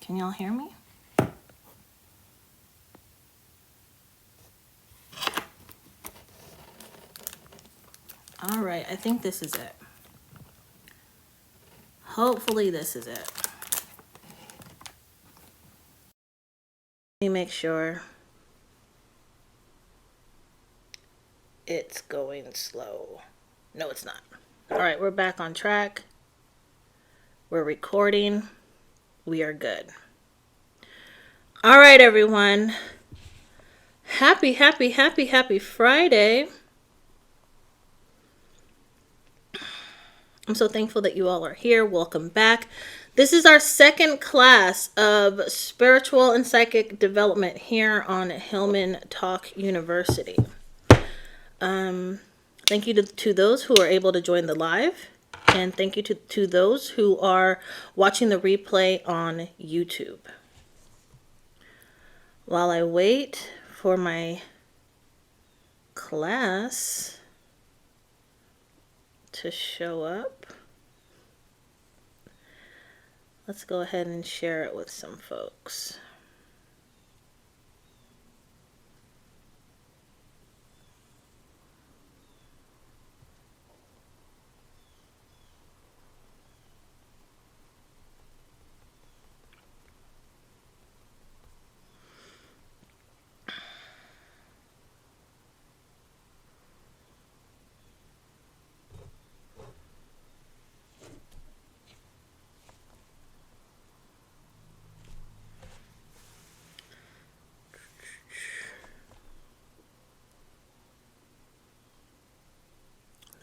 Can y'all hear me? All right, I think this is it. Hopefully this is it. Let me make sure it's going slow. No, it's not. All right, we're back on track. We're recording. We are good. All right, everyone. Happy Friday. I'm so thankful that you all are here. Welcome back. This is our second class of spiritual and psychic development here on HillmanTok University. Thank you to those who are able to join the live, and thank you to those who are watching the replay on YouTube. While I wait for my class to show up, let's go ahead and share it with some folks.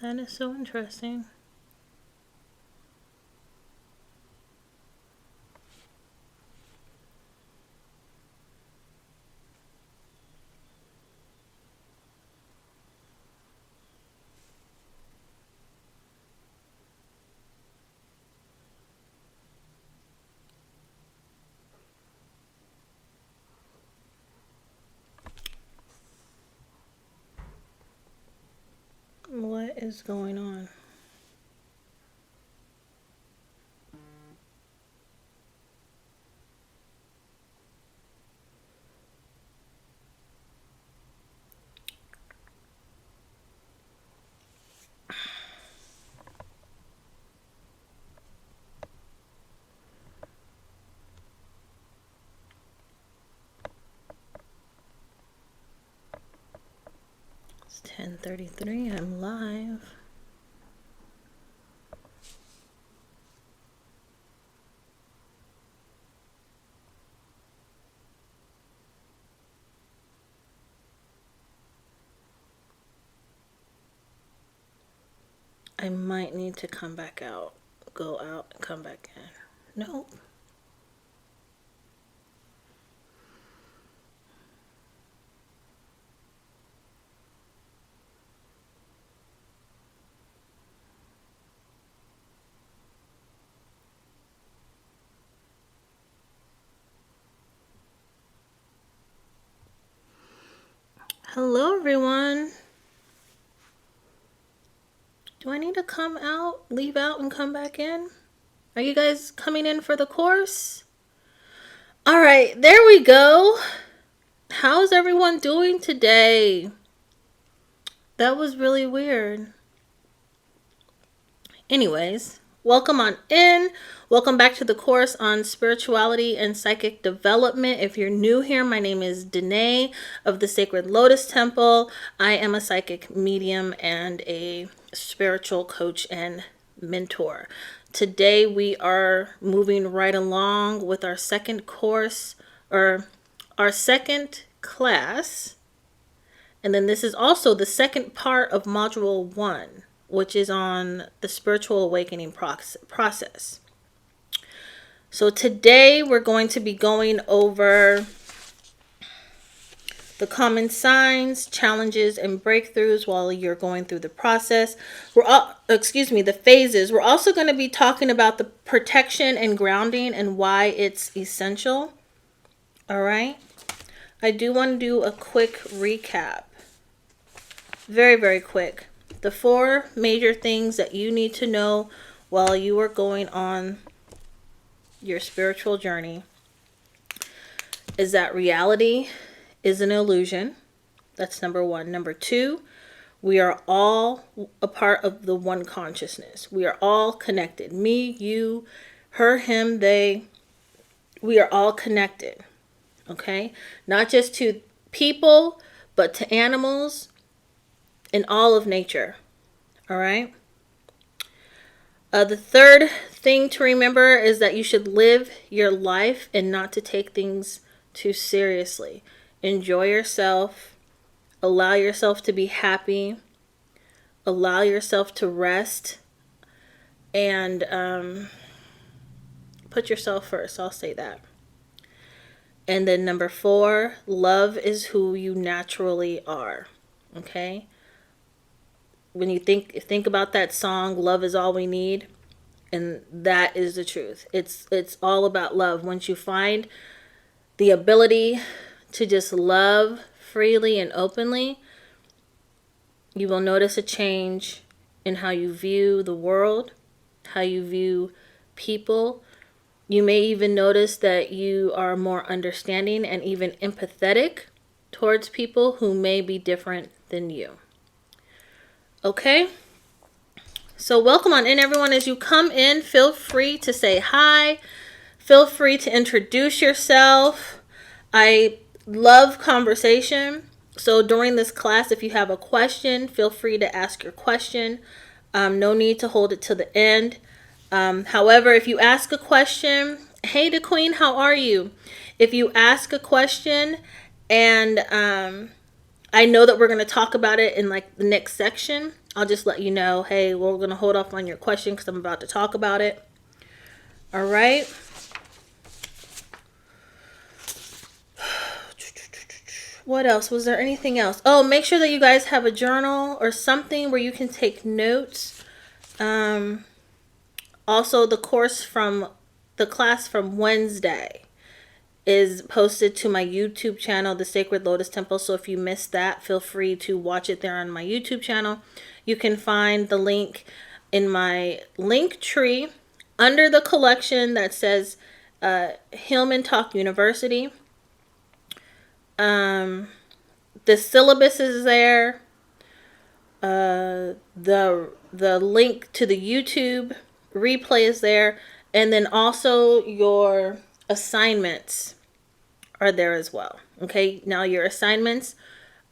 That is so interesting. What is going on? It's 10:33. I'm live. I might need to come back out, go out and come back in. Nope. Hello, everyone. Do I need to come out, leave out, and come back in? Are you guys coming in for the course? All right, there we go. How's everyone doing today? That was really weird. Anyways, welcome on in. Welcome back to the course on spirituality and psychic development. If you're new here, my name is Denay of the Sacred Lotus Temple. I am a psychic medium and a spiritual coach and mentor. Today we are moving right along with our second course, or our second class. And then this is also the second part of module 1, which is on the spiritual awakening process. So today we're going to be going over the common signs, challenges, and breakthroughs while you're going through the process. The phases. We're also going to be talking about the protection and grounding and why it's essential. All right. I do want to do a quick recap. Very, very quick. The 4 major things that you need to know while you are going on your spiritual journey is that reality is an illusion. That's number one. Number two, we are all a part of the one consciousness. We are all connected. Me, you, her, him, they. We are all connected. Okay? Not just to people, but to animals and all of nature. All right? The third thing to remember is that you should live your life and not to take things too seriously. Enjoy yourself. Allow yourself to be happy. Allow yourself to rest. And put yourself first. I'll say that. And then number 4, love is who you naturally are. Okay? When you think about that song, Love Is All We Need, and that is the truth. It's all about love. Once you find the ability to just love freely and openly, you will notice a change in how you view the world, how you view people. You may even notice that you are more understanding and even empathetic towards people who may be different than you. Okay? So welcome on in, everyone. As you come in, feel free to say hi. Feel free to introduce yourself. I love conversation. So during this class, if you have a question, feel free to ask your question. No need to hold it to the end. However, if you ask a question, hey, the Queen, how are you? If you ask a question and I know that we're going to talk about it in like the next section, I'll just let you know, hey, we're going to hold off on your question because I'm about to talk about it. All right. What else? Was there anything else? Oh, make sure that you guys have a journal or something where you can take notes. Also, the class from Wednesday is posted to my YouTube channel, The Sacred Lotus Temple. So if you missed that, feel free to watch it there on my YouTube channel. You can find the link in my link tree under the collection that says HillmanTok University. The syllabus is there. The link to the YouTube replay is there, and then also your assignments are there as well. Okay, now your assignments,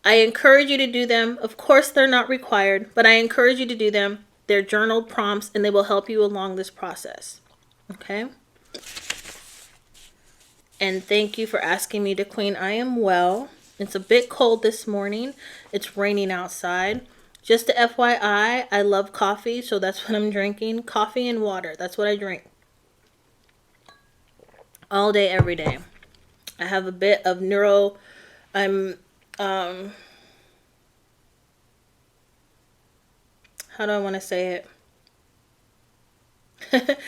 I encourage you to do them. Of course, they're not required, but I encourage you to do them. They're journaled prompts, and they will help you along this process. Okay. And thank you for asking me to Queen. I am well. It's a bit cold this morning. It's raining outside. Just a FYI, I love coffee, so that's what I'm drinking. Coffee and water. That's what I drink. All day, every day. I have a bit of how do I want to say it?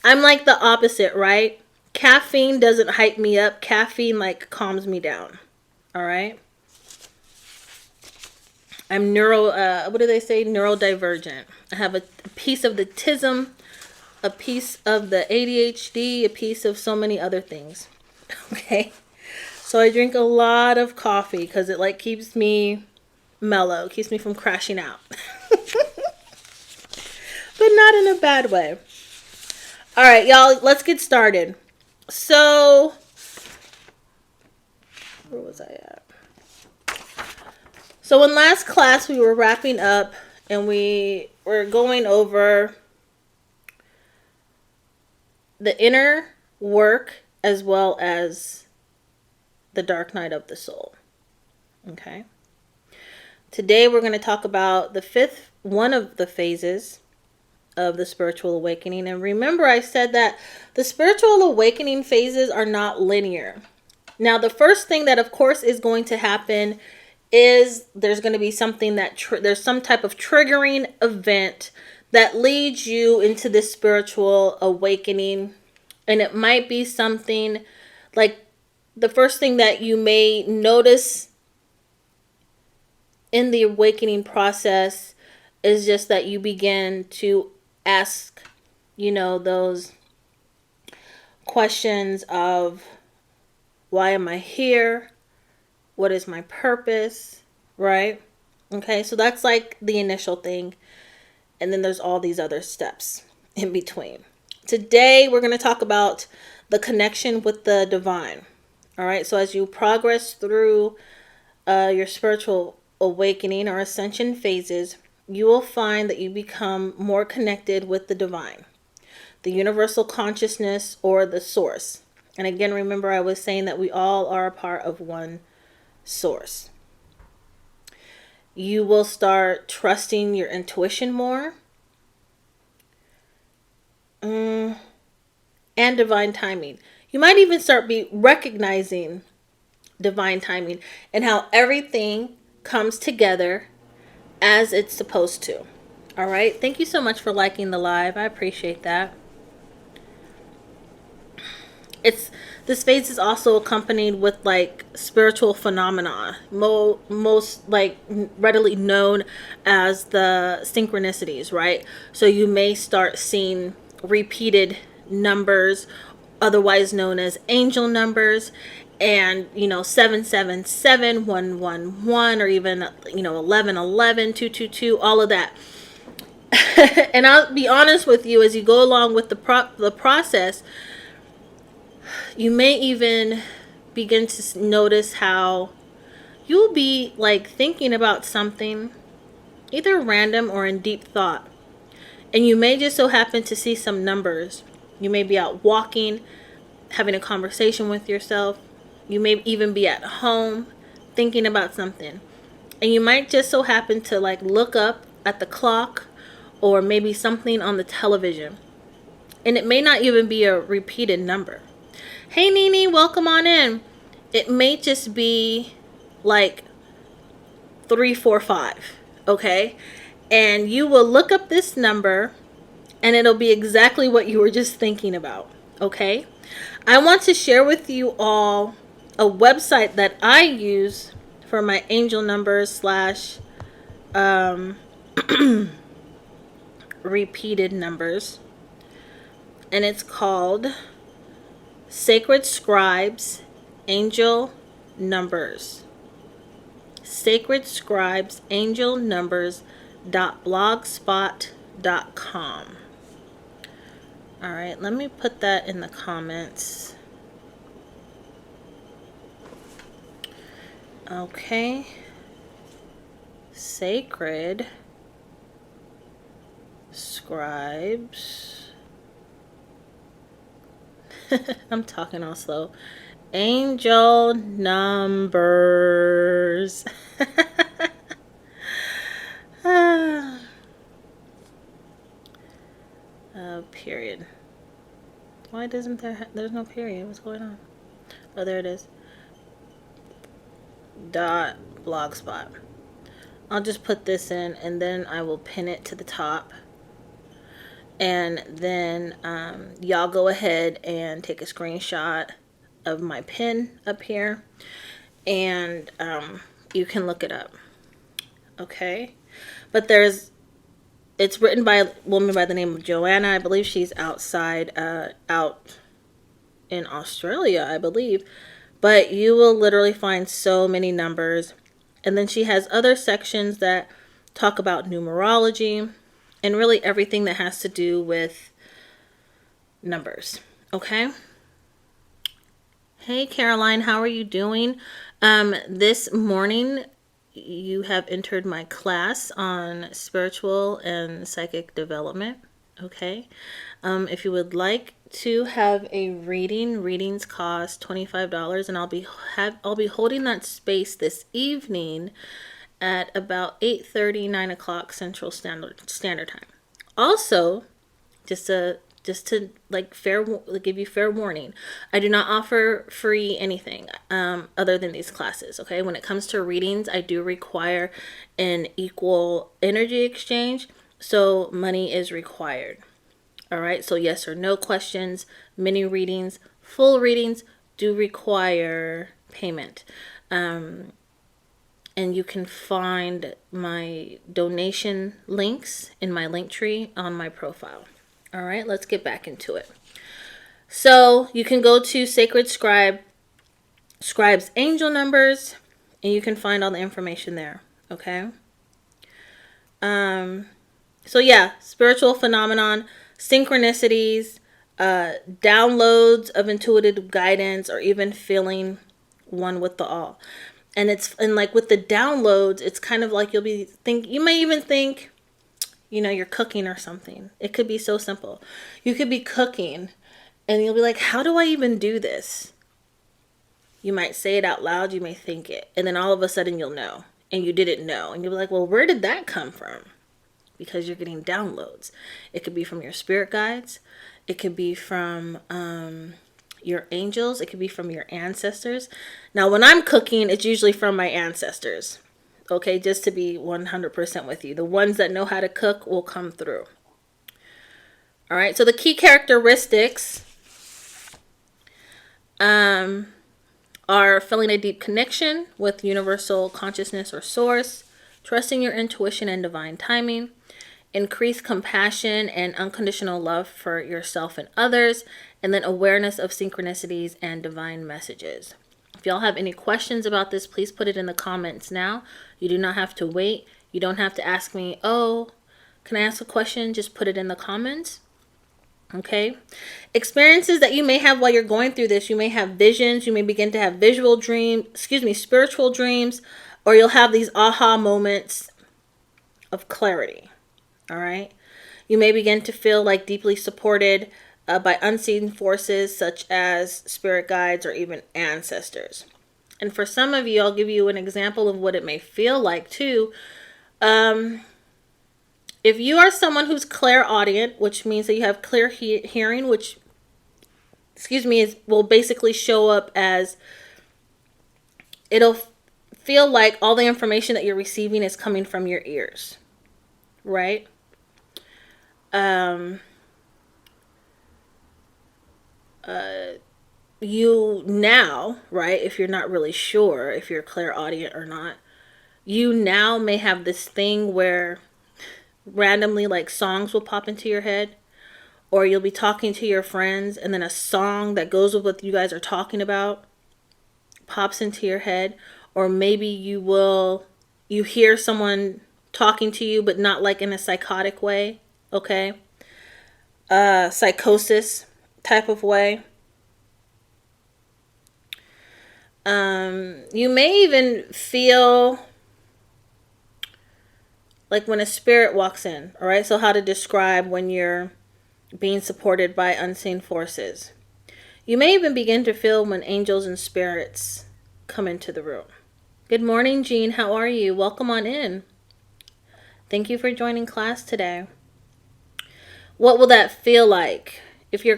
I'm like the opposite, right? Caffeine doesn't hype me up. Caffeine like calms me down. All right. I'm what do they say? Neurodivergent. I have a piece of the TISM, a piece of the ADHD, a piece of so many other things. Okay. So I drink a lot of coffee because it like keeps me mellow, keeps me from crashing out. But not in a bad way. All right, y'all, let's get started. So, where was I at? So in last class, we were wrapping up and we were going over the inner work as well as the dark night of the soul. Okay. Today, we're going to talk about the fifth one of the phases of the spiritual awakening. And remember, I said that the spiritual awakening phases are not linear. Now, the first thing that, of course, is going to happen is there's going to be something that there's some type of triggering event that leads you into this spiritual awakening. And it might be something like the first thing that you may notice in the awakening process is just that you begin to ask, those questions of Why am I here? What is my purpose? Right? Okay, so that's like the initial thing. And then there's all these other steps in between. Today, we're going to talk about the connection with the divine. All right, so as you progress through your spiritual awakening or ascension phases, you will find that you become more connected with the divine, the universal consciousness, or the source. And again, remember I was saying that we all are a part of one source. You will start trusting your intuition more, and divine timing. You might even start recognizing divine timing and how everything comes together as it's supposed to. All right. Thank you so much for liking the live. I appreciate that. This phase is also accompanied with like spiritual phenomena, most like readily known as the synchronicities, right? So you may start seeing repeated numbers, otherwise known as angel numbers, and 777, 111, or even 1111, 222, all of that. And I'll be honest with you, as you go along with the process, you may even begin to notice how you'll be like thinking about something, either random or in deep thought. And you may just so happen to see some numbers. You may be out walking, having a conversation with yourself. You may even be at home thinking about something. And you might just so happen to like look up at the clock or maybe something on the television. And it may not even be a repeated number. Hey Nene, welcome on in. It may just be like 345, okay? And you will look up this number and it'll be exactly what you were just thinking about, okay? I want to share with you all a website that I use for my angel numbers / repeated numbers. And it's called Sacred Scribes Angel Numbers. Sacred Scribes Angel Numbers.blogspot.com. All right, let me put that in the comments. Okay. Sacred Scribes. I'm talking all slow. Angel numbers. Period. Why doesn't there's no period? What's going on? Oh, there it is. .blogspot. I'll just put this in and then I will pin it to the top. And then y'all go ahead and take a screenshot of my pin up here. And you can look it up. Okay? But it's written by a woman by the name of Joanna. I believe she's out in Australia, I believe. But you will literally find so many numbers. And then she has other sections that talk about numerology and really everything that has to do with numbers. Okay? Hey, Caroline, how are you doing? This morning, you have entered my class on spiritual and psychic development. Okay? If you would like to have a readings cost $25, and I'll be holding that space this evening at about 8:30, 9 o'clock Central Standard Time. Also, just to like give you fair warning, I do not offer free anything other than these classes. Okay, when it comes to readings, I do require an equal energy exchange, so money is required. All right, so yes or no questions, mini readings, full readings do require payment. And you can find my donation links in my link tree on my profile. All right, let's get back into it. So you can go to Sacred Scribe Scribe's angel numbers, and you can find all the information there. Okay. So yeah, spiritual phenomenon, synchronicities, downloads of intuitive guidance, or even feeling one with the all. And like with the downloads, it's kind of like you may even think, you're cooking or something. It could be so simple. You could be cooking and you'll be like, how do I even do this? You might say it out loud, you may think it, and then all of a sudden you'll know, and you didn't know, and you'll be like, well, where did that come from? Because you're getting downloads. It could be from your spirit guides. It could be from your angels. It could be from your ancestors. Now, when I'm cooking, it's usually from my ancestors. Okay, just to be 100% with you. The ones that know how to cook will come through. All right, so the key characteristics are feeling a deep connection with universal consciousness or source, trusting your intuition and divine timing, increased compassion and unconditional love for yourself and others, and then awareness of synchronicities and divine messages. If y'all have any questions about this, please put it in the comments now. You do not have to wait. You don't have to ask me, oh, can I ask a question? Just put it in the comments. Okay. Experiences that you may have while you're going through this. You may have visions. You may begin to have spiritual dreams, or you'll have these aha moments of clarity. All right. You may begin to feel like deeply supported by unseen forces such as spirit guides or even ancestors. And for some of you, I'll give you an example of what it may feel like too. If you are someone who's clairaudient, which means that you have clear hearing, which, will basically show up as, it'll feel like all the information that you're receiving is coming from your ears, right? You now, right, if you're not really sure if you're clairaudient or not, you now may have this thing where randomly like songs will pop into your head, or you'll be talking to your friends and then a song that goes with what you guys are talking about pops into your head, or maybe you hear someone talking to you but not like in a psychotic way, okay? Psychosis type of way. You may even feel like when a spirit walks in, all right? So how to describe when you're being supported by unseen forces. You may even begin to feel when angels and spirits come into the room. Good morning, Jean. How are you? Welcome on in. Thank you for joining class today. What will that feel like? If you're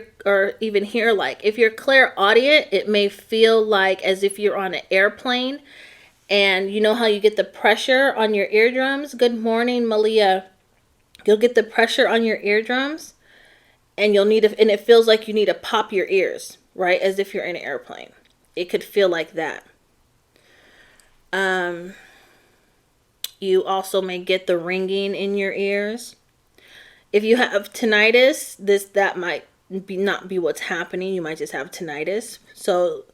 clairaudient, it may feel like as if you're on an airplane. And you know how you get the pressure on your eardrums? Good morning, Malia. You'll get the pressure on your eardrums, and and it feels like you need to pop your ears, right? As if you're in an airplane. It could feel like that. You also may get the ringing in your ears. If you have tinnitus, that might not be what's happening. You might just have tinnitus. So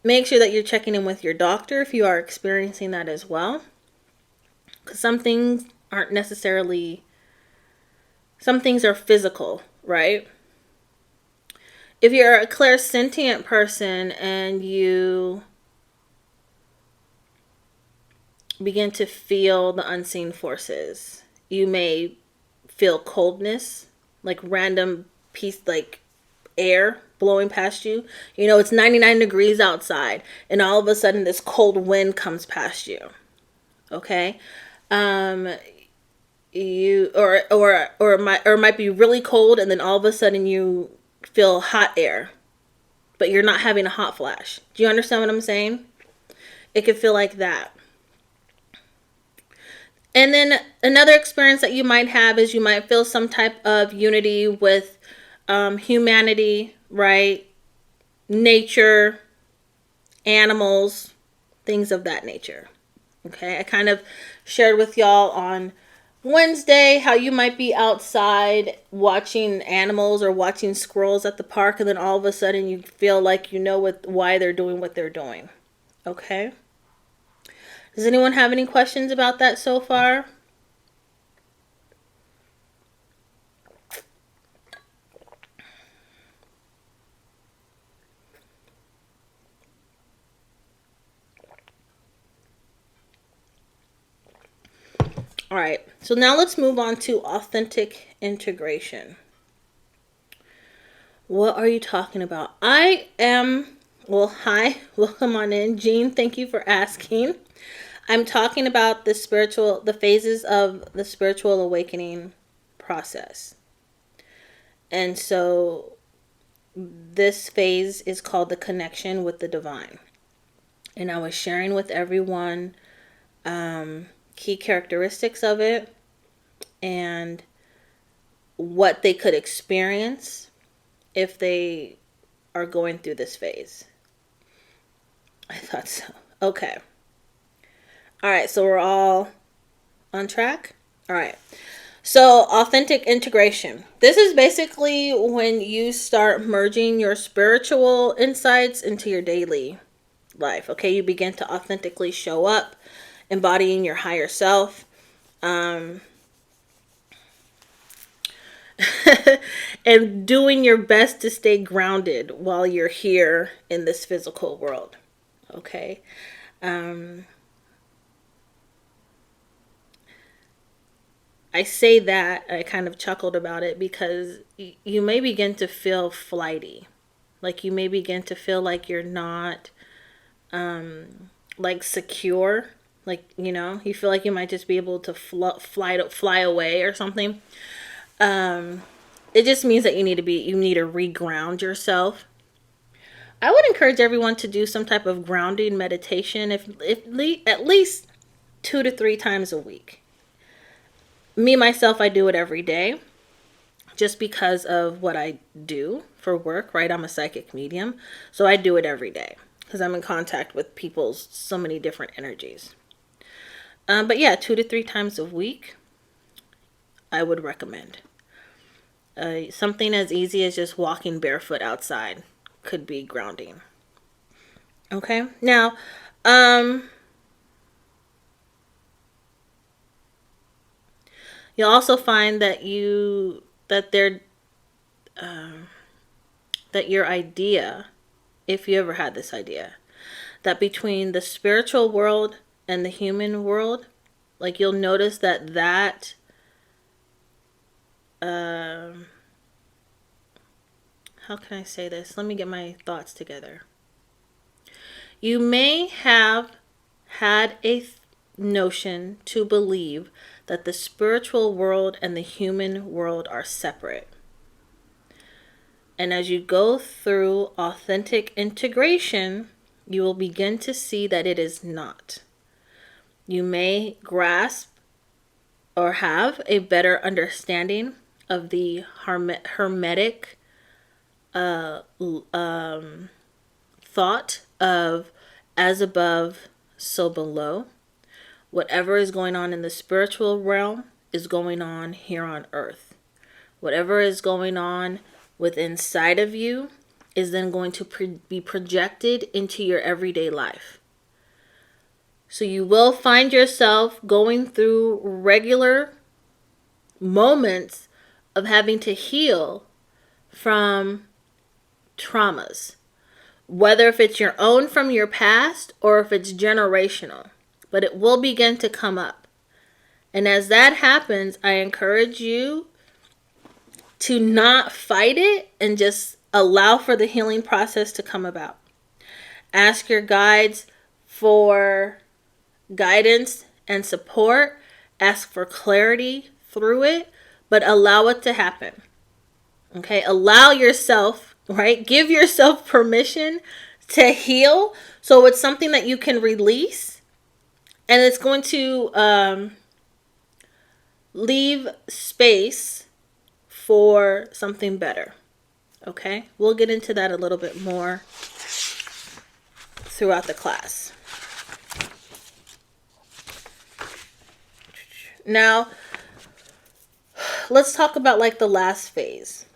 make sure that you're checking in with your doctor if you are experiencing that as well. Because some things are physical, right? If you're a clairsentient person and you begin to feel the unseen forces, you may feel coldness, like random like air blowing past you. It's 99 degrees outside and all of a sudden this cold wind comes past you. Okay? It might be really cold and then all of a sudden you feel hot air, but you're not having a hot flash. Do you understand what I'm saying? It could feel like that. And then another experience that you might have is you might feel some type of unity with humanity, right? Nature, animals, things of that nature. Okay, I kind of shared with y'all on Wednesday, how you might be outside watching animals or watching squirrels at the park, and then all of a sudden you feel like you know why they're doing what they're doing. Okay? Does anyone have any questions about that so far? All right, so now let's move on to authentic integration. What are you talking about? Hi, welcome on in. Jean, thank you for asking. I'm talking about the phases of the spiritual awakening process. And so this phase is called the connection with the divine. And I was sharing with everyone key characteristics of it and what they could experience if they are going through this phase. I thought so. Okay. All right, so we're all on track? All right. So authentic integration. This is basically when you start merging your spiritual insights into your daily life. Okay, you begin to authentically show up, embodying your higher self. And doing your best to stay grounded while you're here in this physical world. Okay. I say that, I kind of chuckled about it because you may begin to feel flighty. Like you may begin to feel like you're not like secure. Like, you feel like you might just be able to fly away or something. It just means that you need to reground yourself. I would encourage everyone to do some type of grounding meditation if at least 2 to 3 times a week. Me, myself, I do it every day just because of what I do for work, right? I'm a psychic medium, so I do it every day because I'm in contact with people's so many different energies. But yeah, 2 to 3 times a week, I would recommend. Something as easy as just walking barefoot outside could be grounding. Okay, now, you'll also find that that your idea, if you ever had this idea, that between the spiritual world and the human world, like you'll notice that how can I say this? Let me get my thoughts together. You may have had a notion to believe that the spiritual world and the human world are separate. And as you go through authentic integration, you will begin to see that it is not. You may grasp or have a better understanding of the hermetic thought of as above, so below. Whatever is going on in the spiritual realm is going on here on earth. Whatever is going on within inside of you is then going to be projected into your everyday life. So you will find yourself going through regular moments of having to heal from traumas, whether if it's your own from your past or if it's generational, but it will begin to come up. And as that happens, I encourage you to not fight it and just allow for the healing process to come about. Ask your guides for guidance and support. Ask for clarity through it, but allow it to happen. Okay, allow yourself, right? Give yourself permission to heal so it's something that you can release, and it's going to leave space for something better. Okay, we'll get into that a little bit more throughout the class. Now, let's talk about like the last phase.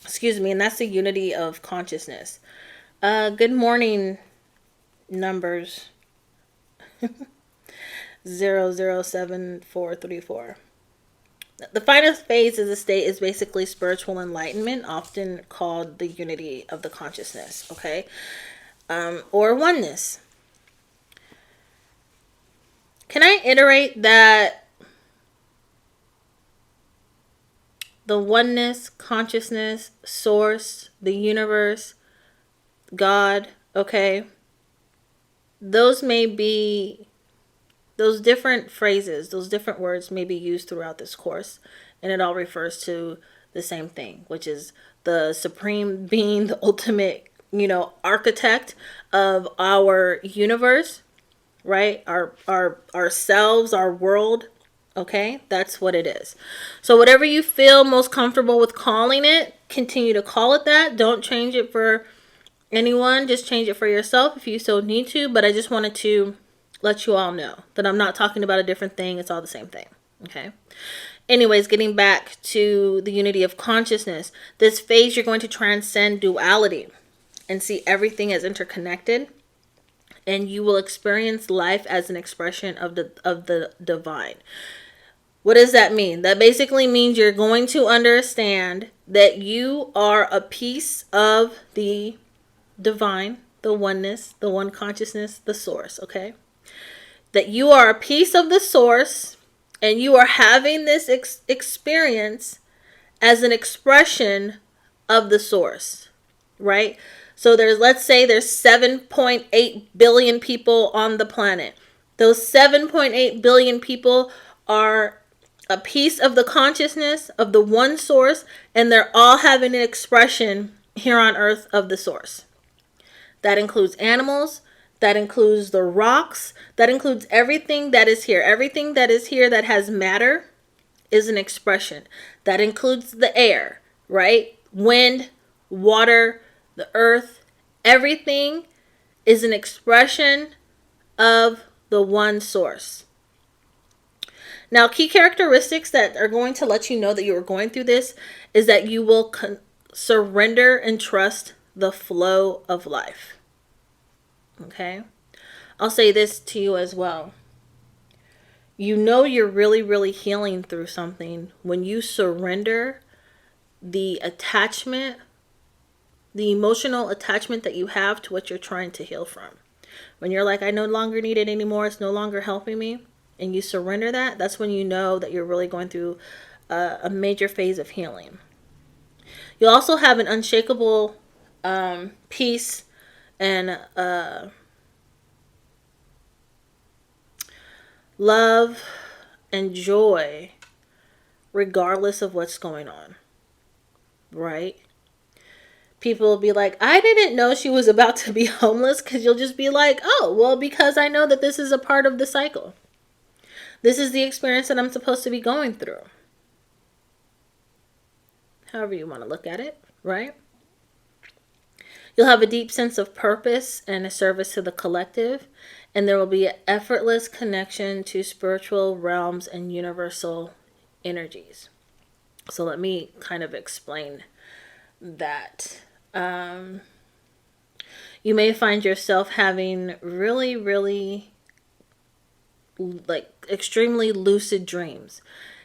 Excuse me, and that's the unity of consciousness. Good morning, numbers 007434. The final phase of the state is basically spiritual enlightenment, often called the unity of the consciousness, okay? Or oneness. Can I iterate that the oneness, consciousness, source, the universe, God, okay? Those different phrases, those different words may be used throughout this course, and it all refers to the same thing, which is the supreme being, the ultimate, architect of our universe, right? Ourselves, our world. Okay, that's what it is. So whatever you feel most comfortable with calling it, continue to call it that. Don't change it for anyone. Just change it for yourself if you so need to. But I just wanted to let you all know that I'm not talking about a different thing. It's all the same thing. Okay. Anyways, getting back to the unity of consciousness. This phase, you're going to transcend duality and see everything as interconnected. And you will experience life as an expression of the divine. What does that mean? That basically means you're going to understand that you are a piece of the divine, the oneness, the one consciousness, the source, okay? That you are a piece of the source and you are having this experience as an expression of the source, right? So let's say there's 7.8 billion people on the planet. Those 7.8 billion people are a piece of the consciousness of the one source, and they're all having an expression here on earth of the source. That includes animals, that includes the rocks, that includes everything that is here. Everything that is here that has matter is an expression. That includes the air, right? Wind, water, the earth, everything is an expression of the one source. Now, key characteristics that are going to let you know that you are going through this is that you will surrender and trust the flow of life. Okay? I'll say this to you as well. You know you're really, really healing through something when you surrender the attachment, the emotional attachment that you have to what you're trying to heal from. When you're like, I no longer need it anymore, it's no longer helping me, and you surrender that, that's when you know that you're really going through a major phase of healing. You'll also have an unshakable peace and love and joy regardless of what's going on, right? People will be like, I didn't know she was about to be homeless, because you'll just be like, oh, well, because I know that this is a part of the cycle. This is the experience that I'm supposed to be going through. However you want to look at it, right? You'll have a deep sense of purpose and a service to the collective, and there will be an effortless connection to spiritual realms and universal energies. So let me kind of explain that. You may find yourself having really, really extremely lucid dreams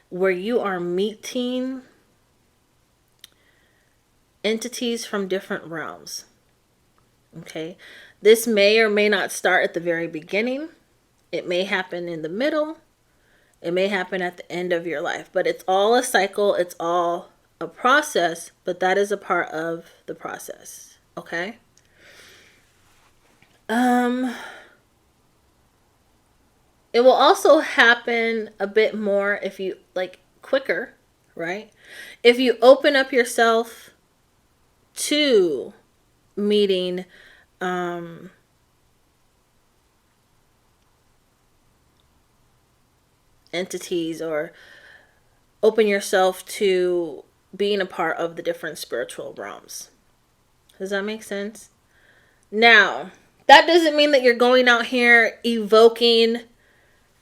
where you are meeting entities from different realms. Okay, this may or may not start at the very beginning. It may happen in the middle. It may happen at the end of your life, but it's all a cycle. It's all a process, but that is a part of the process. Okay. It will also happen a bit more if you quicker, right? If you open up yourself to meeting entities, or open yourself to being a part of the different spiritual realms. Does that make sense? Now, that doesn't mean that you're going out here evoking,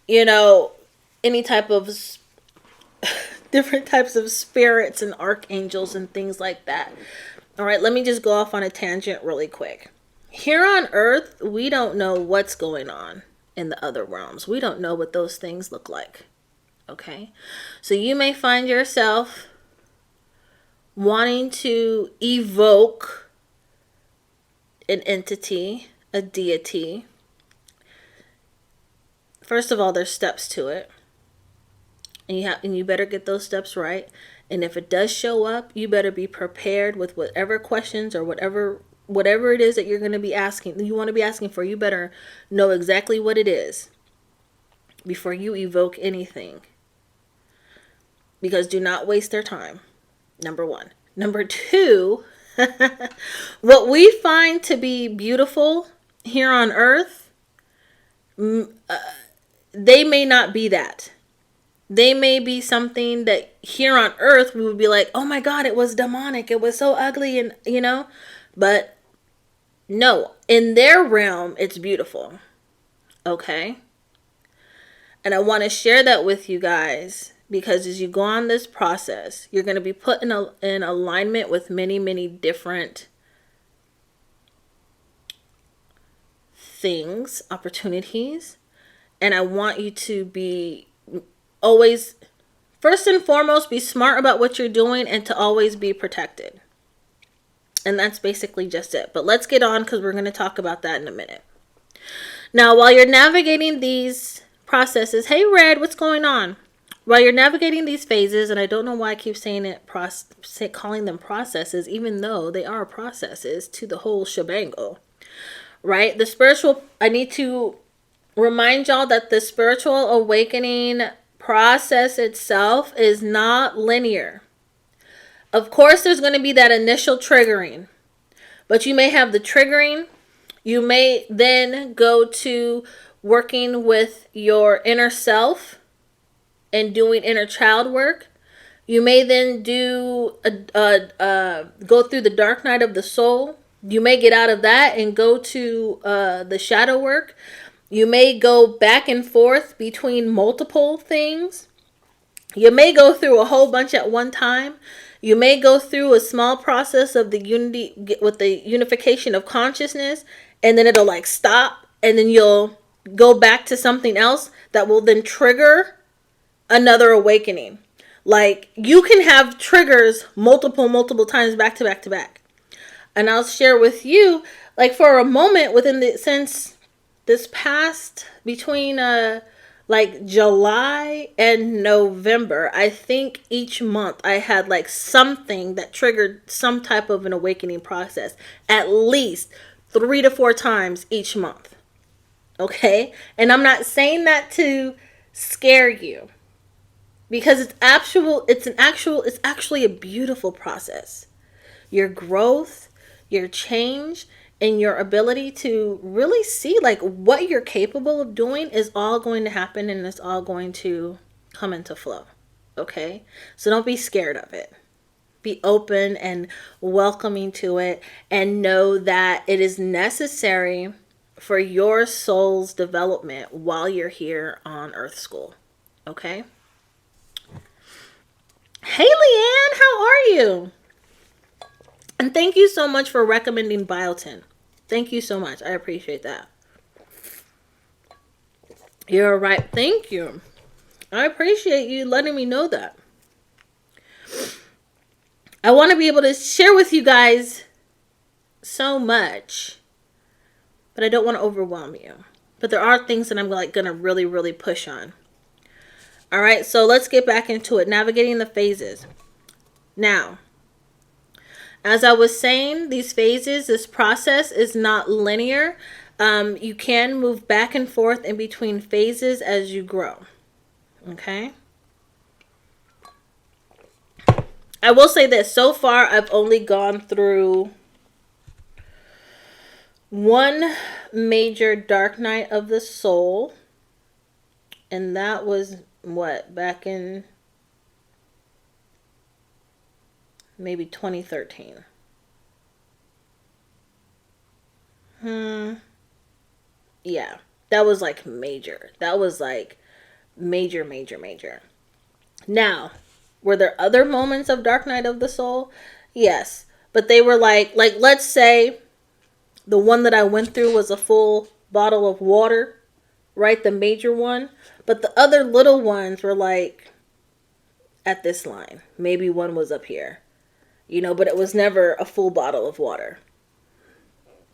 any type of different types of spirits and archangels and things like that. All right, let me just go off on a tangent really quick. Here on Earth, we don't know what's going on in the other realms. We don't know what those things look like. Okay? So you may find yourself wanting to evoke an entity, a deity. First of all, there's steps to it. And you better get those steps right. And if it does show up, you better be prepared with whatever questions or whatever it is that you're going to be asking, you want to be asking for. You better know exactly what it is before you evoke anything. Because do not waste their time. Number one. Number two, what we find to be beautiful here on Earth, they may not be that. They may be something that here on Earth we would be like, oh my God, it was demonic. It was so ugly, and but no, in their realm, it's beautiful. Okay. And I want to share that with you guys because as you go on this process, you're going to be put in alignment with many, many different things, opportunities. And I want you to be always, first and foremost, be smart about what you're doing and to always be protected. And that's basically just it. But let's get on because we're going to talk about that in a minute. Now, while you're navigating these processes, hey, Red, what's going on? While you're navigating these phases, and I don't know why I keep saying it, calling them processes, even though they are processes to the whole shebango, right? The spiritual, I need to remind y'all that the spiritual awakening process itself is not linear. Of course, there's going to be that initial triggering, but you may have the triggering. You may then go to working with your inner self and doing inner child work. You may then do go through the dark night of the soul. You may get out of that and go to the shadow work. You may go back and forth between multiple things. You may go through a whole bunch at one time. You may go through a small process of the unity with the unification of consciousness, and then it'll like stop, and then you'll go back to something else that will then trigger another awakening. Like you can have triggers multiple times back to back to back. And I'll share with you, like for a moment since this past between like July and November, I think each month I had like something that triggered some type of an awakening process at least 3 to 4 times each month. Okay? And I'm not saying that to scare you because it's actually a beautiful process. Your growth, your change, and your ability to really see like what you're capable of doing is all going to happen and it's all going to come into flow. Okay? So don't be scared of it. Be open and welcoming to it and know that it is necessary for your soul's development while you're here on Earth School. Okay? Hey, Leanne, how are you? And thank you so much for recommending biotin. Thank you so much. I appreciate that. You're right. Thank you. I appreciate you letting me know that. I want to be able to share with you guys so much, but I don't want to overwhelm you. But there are things that I'm like going to really, really push on. All right. So let's get back into it. Navigating the phases. Now, as I was saying, these phases, this process is not linear. You can move back and forth in between phases as you grow. Okay? I will say this. So far, I've only gone through one major dark night of the soul. And that was back in maybe 2013. Yeah, that was like major. That was like major. Now, were there other moments of dark night of the soul? Yes. But they were like let's say the one that I went through was a full bottle of water, right? The major one. But the other little ones were like at this line. Maybe one was up here. But it was never a full bottle of water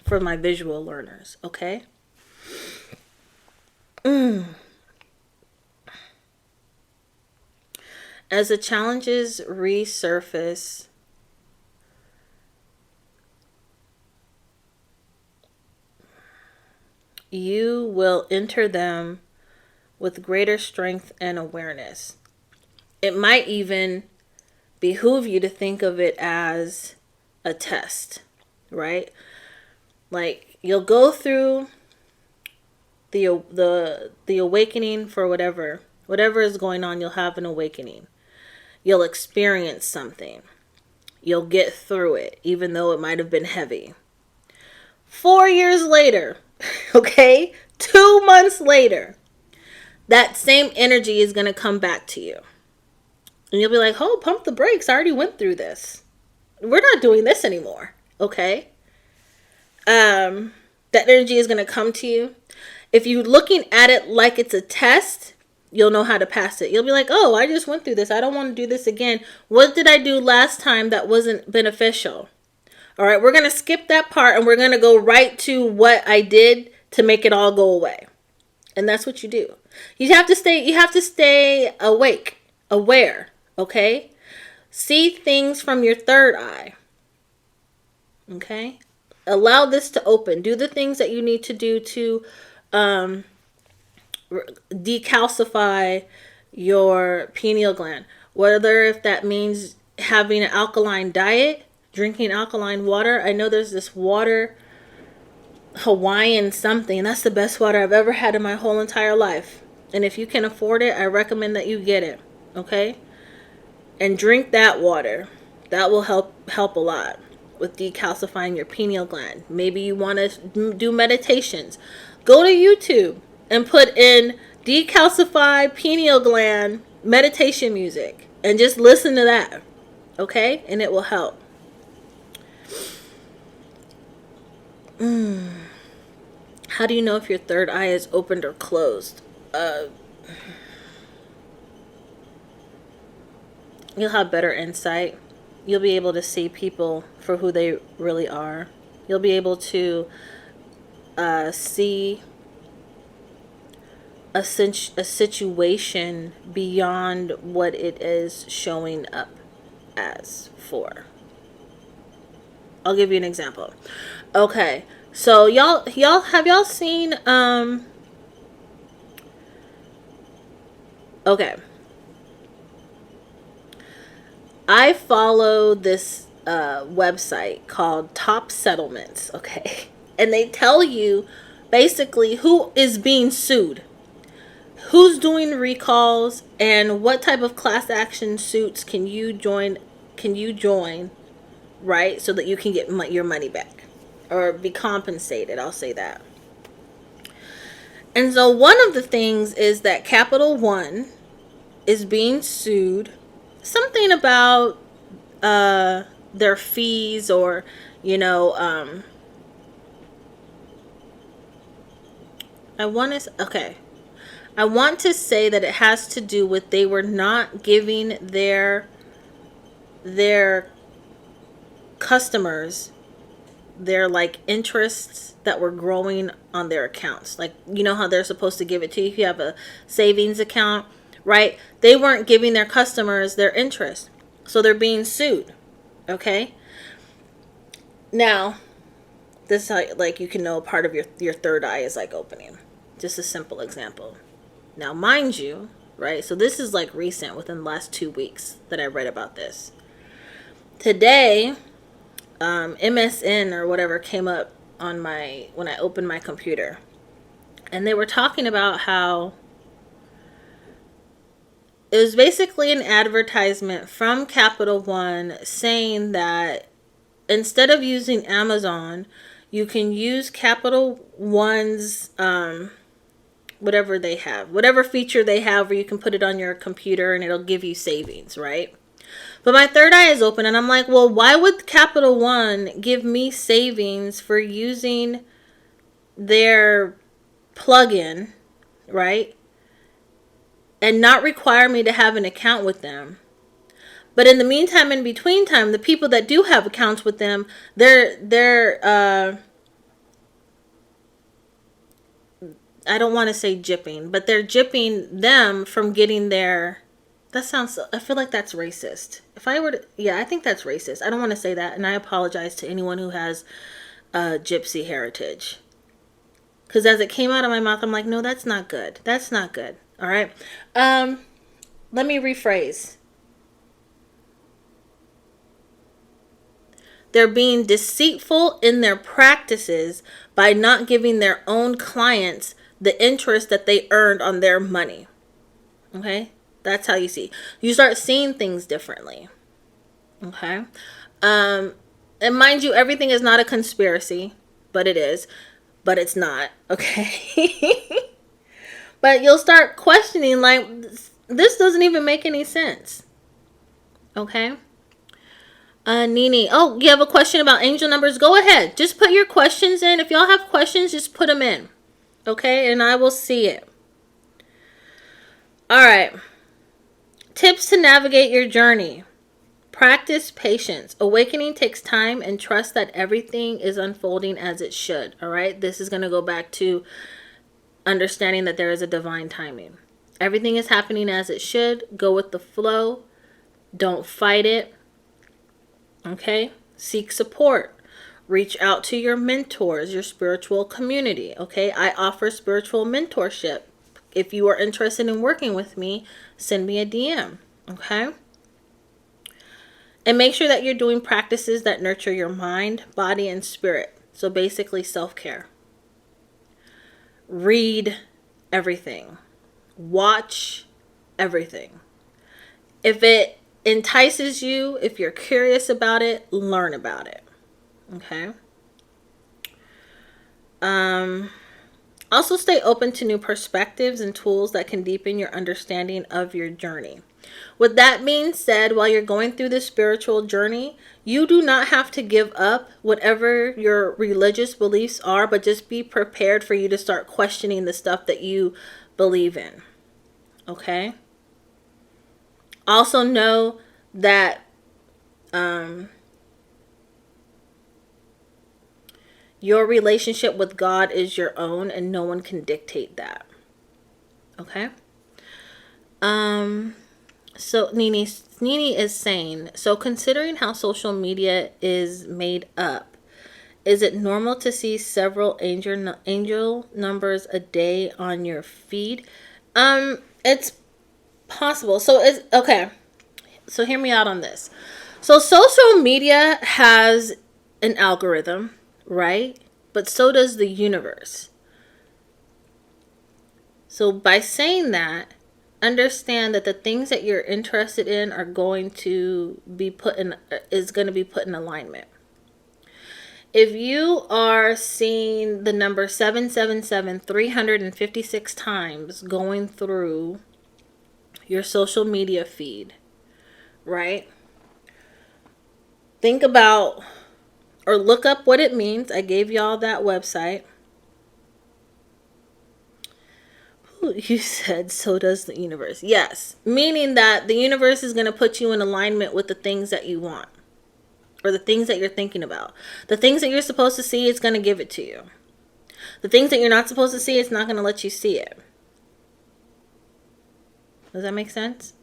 for my visual learners, okay? As the challenges resurface, you will enter them with greater strength and awareness. It might even behoove you to think of it as a test, right? Like you'll go through the awakening for whatever is going on. You'll have an awakening. You'll experience something. You'll get through it, even though it might have been heavy. 4 years later, okay, 2 months later, that same energy is going to come back to you. And you'll be like, oh, pump the brakes. I already went through this. We're not doing this anymore. Okay. That energy is going to come to you. If you're looking at it like it's a test, you'll know how to pass it. You'll be like, oh, I just went through this. I don't want to do this again. What did I do last time that wasn't beneficial? All right, we're going to skip that part and we're going to go right to what I did to make it all go away. And that's what you do. You have to stay awake, aware, okay? See things from your third eye. Okay? Allow this to open. Do the things that you need to do to decalcify your pineal gland. Whether if that means having an alkaline diet, drinking alkaline water. I know there's this water, Hawaiian something. That's the best water I've ever had in my whole entire life. And if you can afford it, I recommend that you get it. Okay? And drink that water. That will help a lot with decalcifying your pineal gland. Maybe you want to do meditations. Go to YouTube and put in decalcify pineal gland meditation music and just listen to that. Okay? And it will help. How do you know if your third eye is opened or closed? You'll have better insight. You'll be able to see people for who they really are. You'll be able to see a situation beyond what it is showing up as for. I'll give you an example. Okay, so y'all have y'all seen okay. I follow this website called Top Settlements, okay? And they tell you basically who is being sued, who's doing recalls, and what type of class action suits can you join, right? So that you can get your money back or be compensated, I'll say that. And so one of the things is that Capital One is being sued. Something about their fees or, I want to say that it has to do with they were not giving their customers their interests that were growing on their accounts. Like, you know how they're supposed to give it to you if you have a savings account, right? They weren't giving their customers their interest. So they're being sued. Okay? Now, this is how, you can know part of your third eye is opening. Just a simple example. Now, mind you, right? So this is recent, within the last 2 weeks that I read about this. Today, MSN or whatever came up on when I opened my computer. And they were talking about how it was basically an advertisement from Capital One saying that instead of using Amazon, you can use Capital One's whatever they have, whatever feature they have where you can put it on your computer and it'll give you savings, right? But my third eye is open and I'm like, well, why would Capital One give me savings for using their plugin, right? And not require me to have an account with them. But in the meantime, in between time, the people that do have accounts with them, they're I don't want to say gypping, but they're gypping them from getting their, that sounds, I feel like that's racist. If I were to, yeah, I think that's racist. I don't want to say that. And I apologize to anyone who has gypsy heritage. Because as it came out of my mouth, I'm like, no, that's not good. That's not good. All right. Let me rephrase. They're being deceitful in their practices by not giving their own clients the interest that they earned on their money. Okay? That's how you see. You start seeing things differently. Okay? And mind you, everything is not a conspiracy, but it is. But it's not. Okay? But you'll start questioning, like, this doesn't even make any sense. Okay? Nini. Oh, you have a question about angel numbers? Go ahead. Just put your questions in. If y'all have questions, just put them in. Okay? And I will see it. All right. Tips to navigate your journey. Practice patience. Awakening takes time and trust that everything is unfolding as it should. All right? This is going to go back to understanding that there is a divine timing. Everything is happening as it should. Go with the flow. Don't fight it. Okay? Seek support. Reach out to your mentors, your spiritual community. Okay? I offer spiritual mentorship. If you are interested in working with me, send me a DM. Okay? And make sure that you're doing practices that nurture your mind, body, and spirit. So basically self-care. Read everything. Watch everything. If it entices you, if you're curious about it, learn about it. Okay? Also stay open to new perspectives and tools that can deepen your understanding of your journey. With that being said, while you're going through this spiritual journey, you do not have to give up whatever your religious beliefs are, but just be prepared for you to start questioning the stuff that you believe in. Okay? Also know that your relationship with God is your own and no one can dictate that. Okay? So Nini is saying, so considering how social media is made up, is it normal to see several angel numbers a day on your feed? It's possible. So it's okay. So hear me out on this. So social media has an algorithm, right? But so does the universe. So by saying that, understand that the things that you're interested in are going to be put in alignment. If you are seeing the number 777 356 times going through your social media feed, right? Think about or look up what it means. I gave y'all that website. You said so does the universe. Yes, meaning that the universe is going to put you in alignment with the things that you want or the things that you're thinking about. The things that you're supposed to see, it's going to give it to you. The things that you're not supposed to see, it's not going to let you see it. Does that make sense?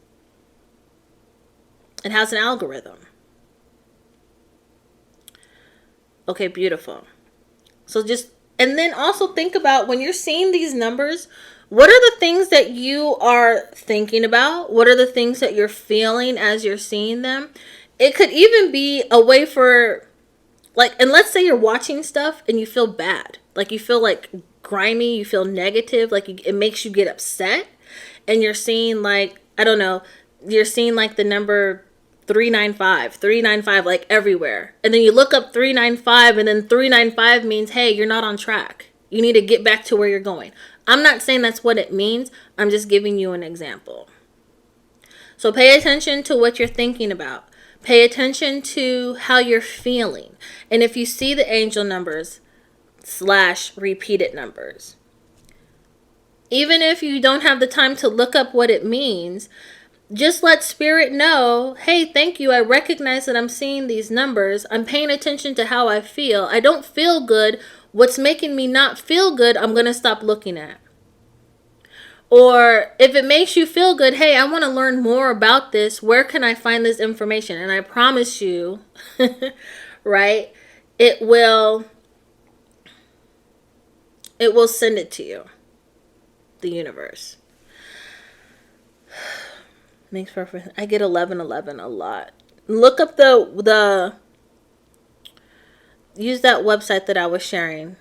It has an algorithm. Okay, beautiful. So and then also think about when you're seeing these numbers, what are the things that you are thinking about? What are the things that you're feeling as you're seeing them? It could even be a way for, like, and let's say you're watching stuff and you feel bad. Like you feel like grimy, you feel negative, like it makes you get upset. And you're seeing like, I don't know, you're seeing like the number 395 like everywhere. And then you look up 395 and then 395 means, hey, you're not on track. You need to get back to where you're going. I'm not saying that's what it means. I'm just giving you an example. So pay attention to what you're thinking about. Pay attention to how you're feeling. And if you see the angel numbers / repeated numbers, even if you don't have the time to look up what it means, just let spirit know, hey, thank you. I recognize that I'm seeing these numbers. I'm paying attention to how I feel. I don't feel good. What's making me not feel good, I'm going to stop looking at. Or if it makes you feel good, hey, I want to learn more about this. Where can I find this information? And I promise you, right, it will send it to you, the universe. Makes perfect. I get 1111 a lot. Look up use that website that I was sharing.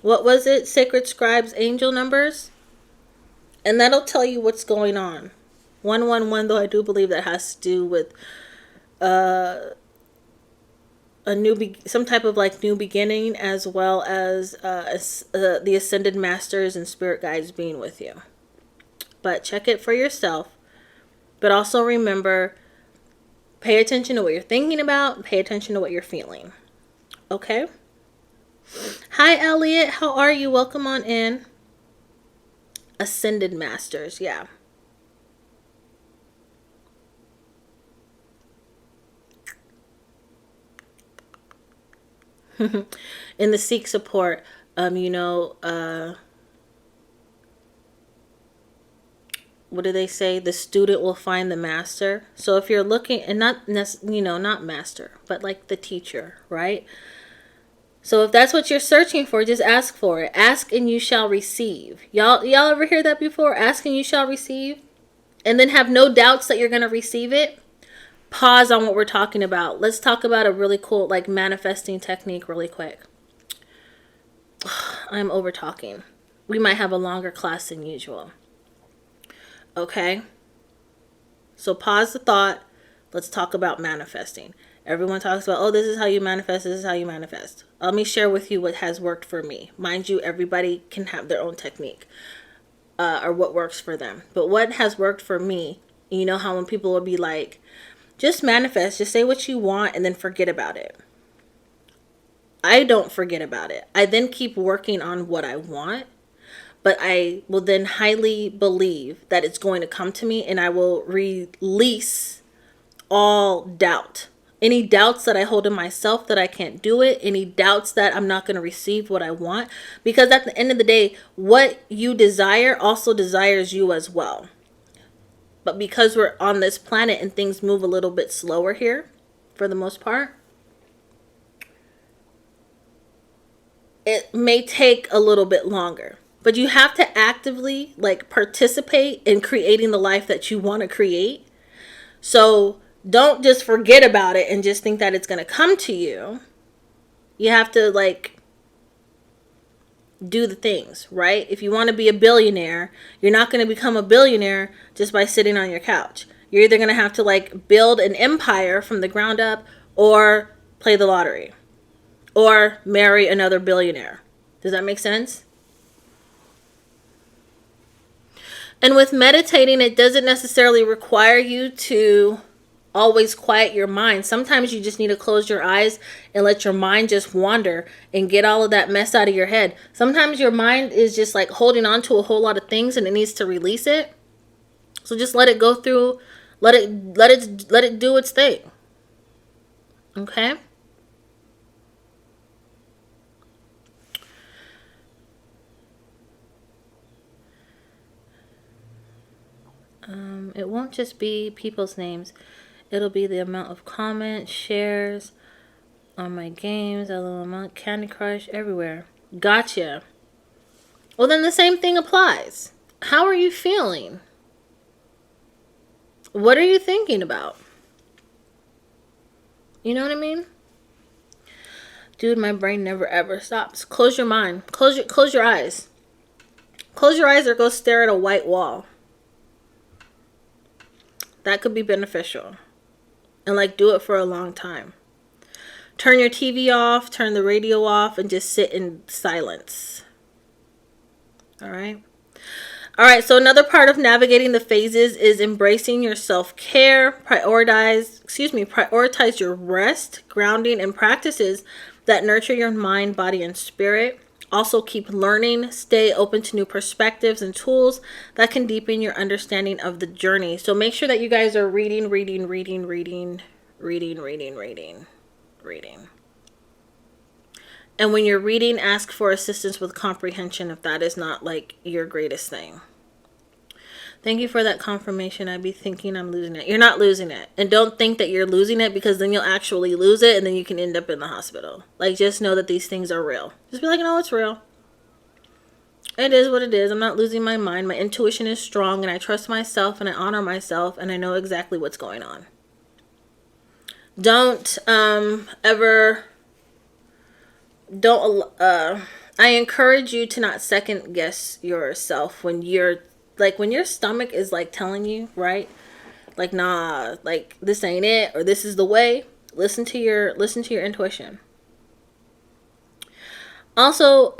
What was it? Sacred Scribes Angel Numbers? And that'll tell you what's going on. 111, though, I do believe that has to do with some type of like new beginning, as well as the ascended masters and spirit guides being with you. But check it for yourself. But also remember, pay attention to what you're thinking about. Pay attention to what you're feeling. Okay? Hi, Elliot. How are you? Welcome on in. Ascended masters, yeah. In the Seek support, what do they say? The student will find the master. So if you're looking, and not master, but like the teacher, right? So if that's what you're searching for, just ask for it. Ask and you shall receive. Y'all ever hear that before? Ask and you shall receive? And then have no doubts that you're going to receive it? Pause on what we're talking about. Let's talk about a really cool like manifesting technique really quick. I'm over talking. We might have a longer class than usual. Okay? So pause the thought. Let's talk about manifesting. Everyone talks about, oh, this is how you manifest. This is how you manifest. Let me share with you what has worked for me. Mind you, everybody can have their own technique or what works for them. But what has worked for me, you know how when people will be like, just manifest, just say what you want and then forget about it. I don't forget about it. I then keep working on what I want, but I will then highly believe that it's going to come to me, and I will release all doubt. Any doubts that I hold in myself that I can't do it, any doubts that I'm not going to receive what I want, because at the end of the day, what you desire also desires you as well. But because we're on this planet and things move a little bit slower here, for the most part, it may take a little bit longer. But you have to actively like participate in creating the life that you want to create. So don't just forget about it and just think that it's going to come to you. You have to like do the things, right? If you want to be a billionaire, you're not going to become a billionaire just by sitting on your couch. You're either going to have to like build an empire from the ground up or play the lottery or marry another billionaire. Does that make sense? And with meditating, it doesn't necessarily require you to always quiet your mind. Sometimes you just need to close your eyes and let your mind just wander and get all of that mess out of your head. Sometimes your mind is just like holding on to a whole lot of things and it needs to release it. So just let it go through, let it do its thing. Okay? It won't just be people's names. It'll be the amount of comments, shares on my games, a little amount, Candy Crush, everywhere. Gotcha. Well, then the same thing applies. How are you feeling? What are you thinking about? You know what I mean? Dude, my brain never ever stops. Close your mind. Close your eyes. Close your eyes or go stare at a white wall. That could be beneficial. And like do it for a long time. Turn your TV off, turn the radio off, and just sit in silence. All right? All right, so another part of navigating the phases is embracing your self-care, prioritize your rest, grounding, and practices that nurture your mind, body, and spirit. Also keep learning, stay open to new perspectives and tools that can deepen your understanding of the journey. So make sure that you guys are reading. And when you're reading, ask for assistance with comprehension if that is not like your greatest thing. Thank you for that confirmation. I'd be thinking I'm losing it. You're not losing it. And don't think that you're losing it, because then you'll actually lose it and then you can end up in the hospital. Like, just know that these things are real. Just be like, no, it's real. It is what it is. I'm not losing my mind. My intuition is strong and I trust myself and I honor myself and I know exactly what's going on. Don't I encourage you to not second guess yourself when you're like, when your stomach is like telling you, right? Like, nah, like this ain't it, or this is the way. Listen to your intuition. Also,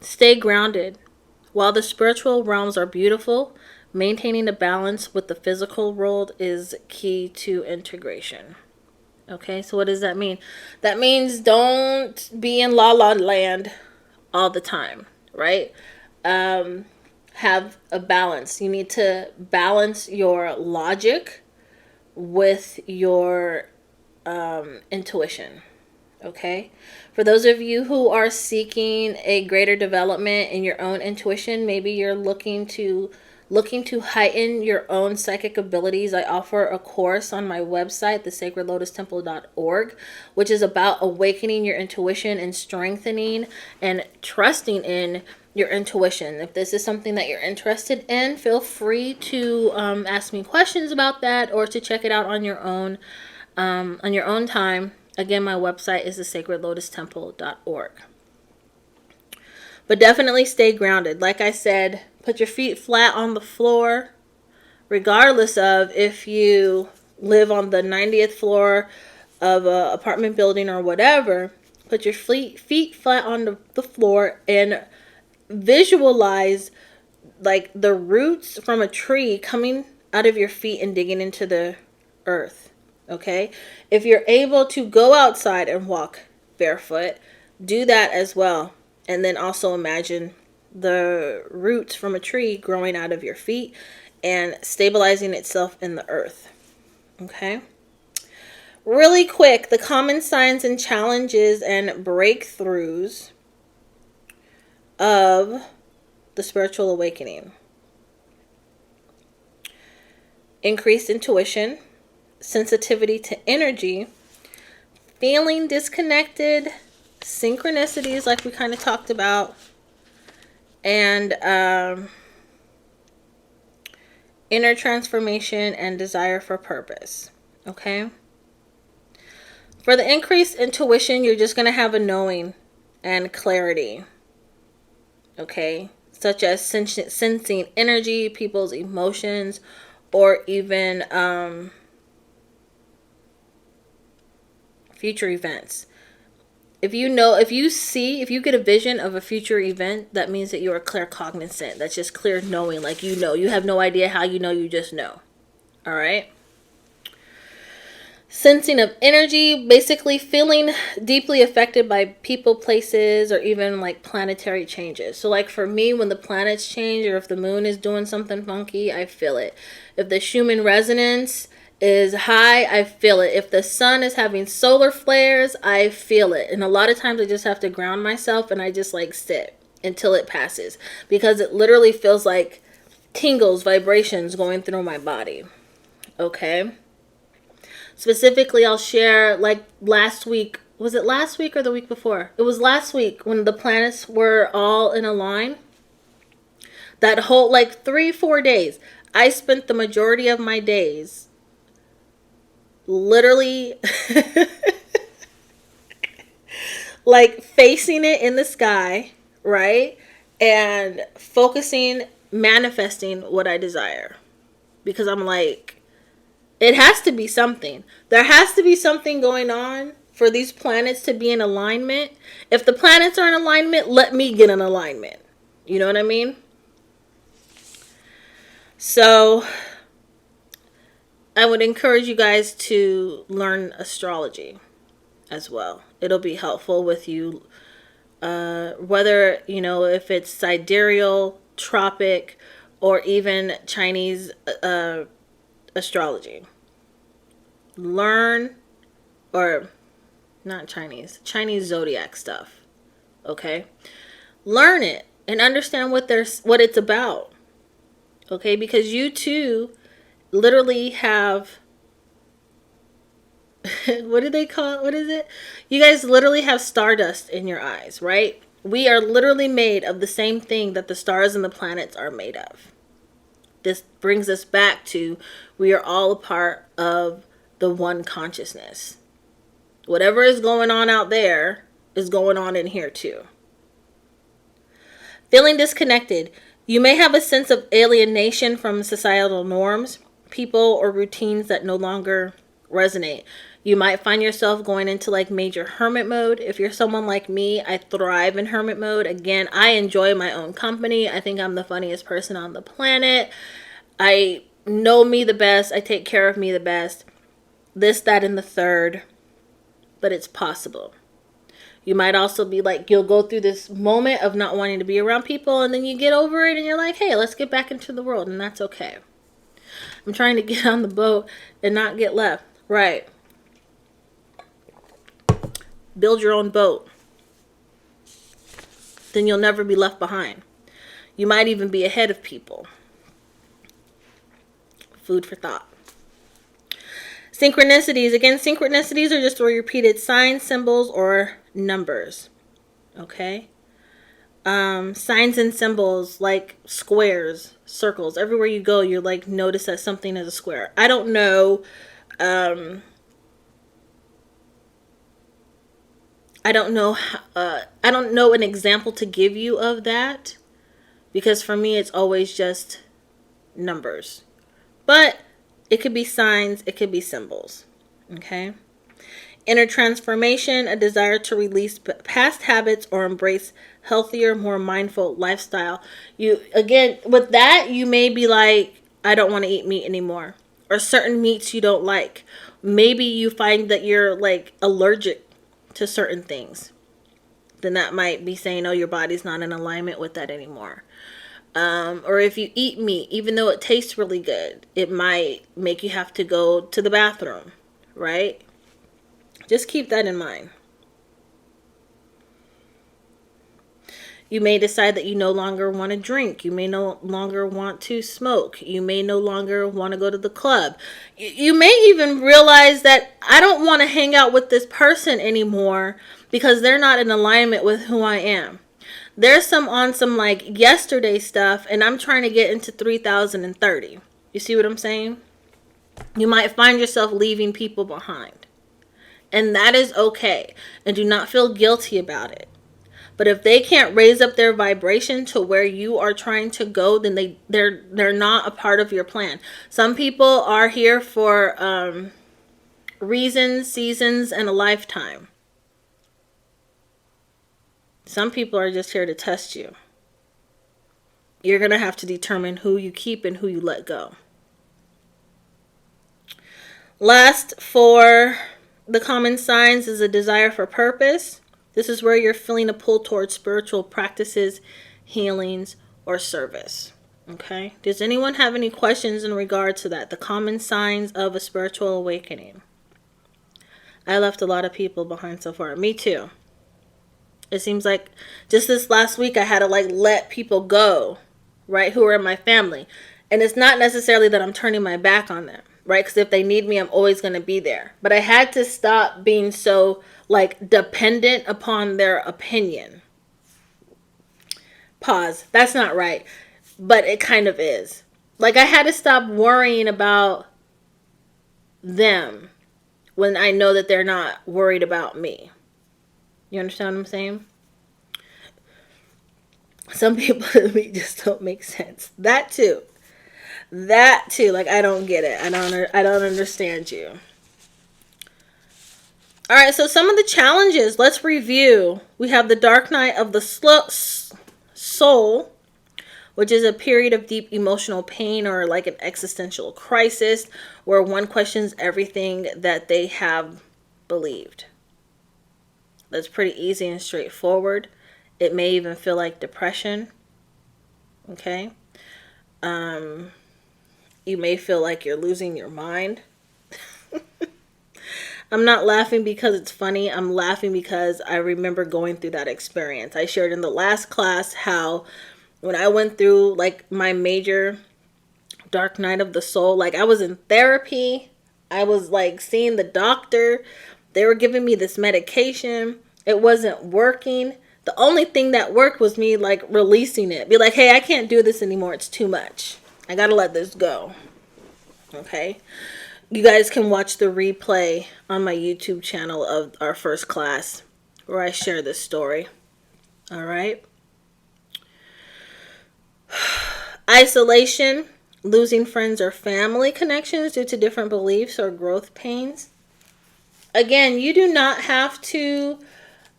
stay grounded. While the spiritual realms are beautiful, maintaining a balance with the physical world is key to integration. Okay, so what does that mean? That means don't be in la la land all the time, right? Have a balance. You need to balance your logic with your intuition. Okay, for those of you who are seeking a greater development in your own intuition, maybe you're looking to heighten your own psychic abilities, I offer a course on my website, thesacredlotustemple.org, which is about awakening your intuition and strengthening and trusting in your intuition. If this is something that you're interested in, feel free to ask me questions about that or to check it out on your own time. Again, my website is thesacredlotustemple.org. But definitely stay grounded. Like I said, put your feet flat on the floor, regardless of if you live on the 90th floor of an apartment building or whatever. Put your feet flat on the floor and visualize like the roots from a tree coming out of your feet and digging into the earth. Okay? If you're able to go outside and walk barefoot, do that as well. And then also imagine the roots from a tree growing out of your feet and stabilizing itself in the earth. Okay? Really quick, the common signs and challenges and breakthroughs of the spiritual awakening. Increased intuition, sensitivity to energy, feeling disconnected, synchronicities like we kind of talked about, and inner transformation and desire for purpose. Okay? For the increased intuition, you're just going to have a knowing and clarity. Okay? Such as sensing energy, people's emotions, or even future events. If you get a vision of a future event, that means that you are claircognizant. That's just clear knowing, like you know. You have no idea how you know, you just know. All right? Sensing of energy, basically feeling deeply affected by people, places, or even like planetary changes. So like for me, when the planets change or if the moon is doing something funky, I feel it. If the Schumann resonance is high, I feel it. If the sun is having solar flares, I feel it. And a lot of times I just have to ground myself and I just like sit until it passes, because it literally feels like tingles, vibrations going through my body. Okay? Specifically, I'll share like last week. Was it last week or the week before? It was last week when the planets were all in a line. That whole like 3-4 days, I spent the majority of my days literally like facing it in the sky, right? And focusing, manifesting what I desire. Because I'm like, it has to be something. There has to be something going on for these planets to be in alignment. If the planets are in alignment, let me get in alignment. You know what I mean? So I would encourage you guys to learn astrology as well. It'll be helpful with you, whether, if it's sidereal, tropic, or even Chinese astrology. Learn, or not Chinese zodiac stuff. Okay? Learn it and understand what it's about. Okay? Because you too literally have what do they call it? What is it? You guys literally have stardust in your eyes, right? We are literally made of the same thing that the stars and the planets are made of. This brings us back to we are all a part of the one consciousness. Whatever is going on out there is going on in here too. Feeling disconnected. You may have a sense of alienation from societal norms, people, or routines that no longer resonate. You might find yourself going into like major hermit mode. If you're someone like me, I thrive in hermit mode. Again, I enjoy my own company. I think I'm the funniest person on the planet. I know me the best. I take care of me the best. This, that, and the third. But it's possible. You might also be like, you'll go through this moment of not wanting to be around people, and then you get over it and you're like, hey, let's get back into the world, and that's okay. I'm trying to get on the boat and not get left. Right. Build your own boat. Then you'll never be left behind. You might even be ahead of people. Food for thought. Synchronicities. Again, synchronicities are just repeated signs, symbols, or numbers. Okay? Signs and symbols like squares, circles. Everywhere you go, you like notice that something is a square. I don't know. I don't know an example to give you of that, because for me it's always just numbers. But it could be signs, it could be symbols. Okay? Inner transformation, a desire to release past habits or embrace healthier, more mindful lifestyle. You, again, with that, you may be like, I don't want to eat meat anymore. Or certain meats you don't like. Maybe you find that you're like allergic to certain things. Then that might be saying, oh, your body's not in alignment with that anymore. Or if you eat meat, even though it tastes really good, it might make you have to go to the bathroom, right? Just keep that in mind. You may decide that you no longer want to drink. You may no longer want to smoke. You may no longer want to go to the club. You may even realize that I don't want to hang out with this person anymore because they're not in alignment with who I am. There's some like yesterday stuff, and I'm trying to get into 3030. You see what I'm saying? You might find yourself leaving people behind. And that is okay. And do not feel guilty about it. But if they can't raise up their vibration to where you are trying to go, then they're not a part of your plan. Some people are here for reasons, seasons, and a lifetime. Some people are just here to test you. You're going to have to determine who you keep and who you let go. Last, for the common signs, is a desire for purpose. This is where you're feeling a pull towards spiritual practices, healings, or service. Okay? Does anyone have any questions in regard to that? The common signs of a spiritual awakening. I left a lot of people behind so far. Me too. It seems like just this last week I had to like let people go, right, who are in my family. And it's not necessarily that I'm turning my back on them, right? Because if they need me, I'm always going to be there. But I had to stop being so like dependent upon their opinion. Pause. That's not right. But it kind of is. Like I had to stop worrying about them when I know that they're not worried about me. You understand what I'm saying? Some people to me just don't make sense. That too. Like I don't get it. I don't understand you. All right, so some of the challenges, let's review. We have the dark night of the soul, which is a period of deep emotional pain or like an existential crisis where one questions everything that they have believed. That's pretty easy and straightforward. It may even feel like depression. Okay. You may feel like you're losing your mind. I'm not laughing because it's funny. I'm laughing because I remember going through that experience. I shared in the last class how when I went through like my major dark night of the soul, like I was in therapy. I was like seeing the doctor. They were giving me this medication. It wasn't working. The only thing that worked was me like releasing it. Be like, hey, I can't do this anymore. It's too much. I gotta let this go. Okay. You guys can watch the replay on my YouTube channel of our first class where I share this story. All right. Isolation, losing friends or family connections due to different beliefs or growth pains. Again, you do not have to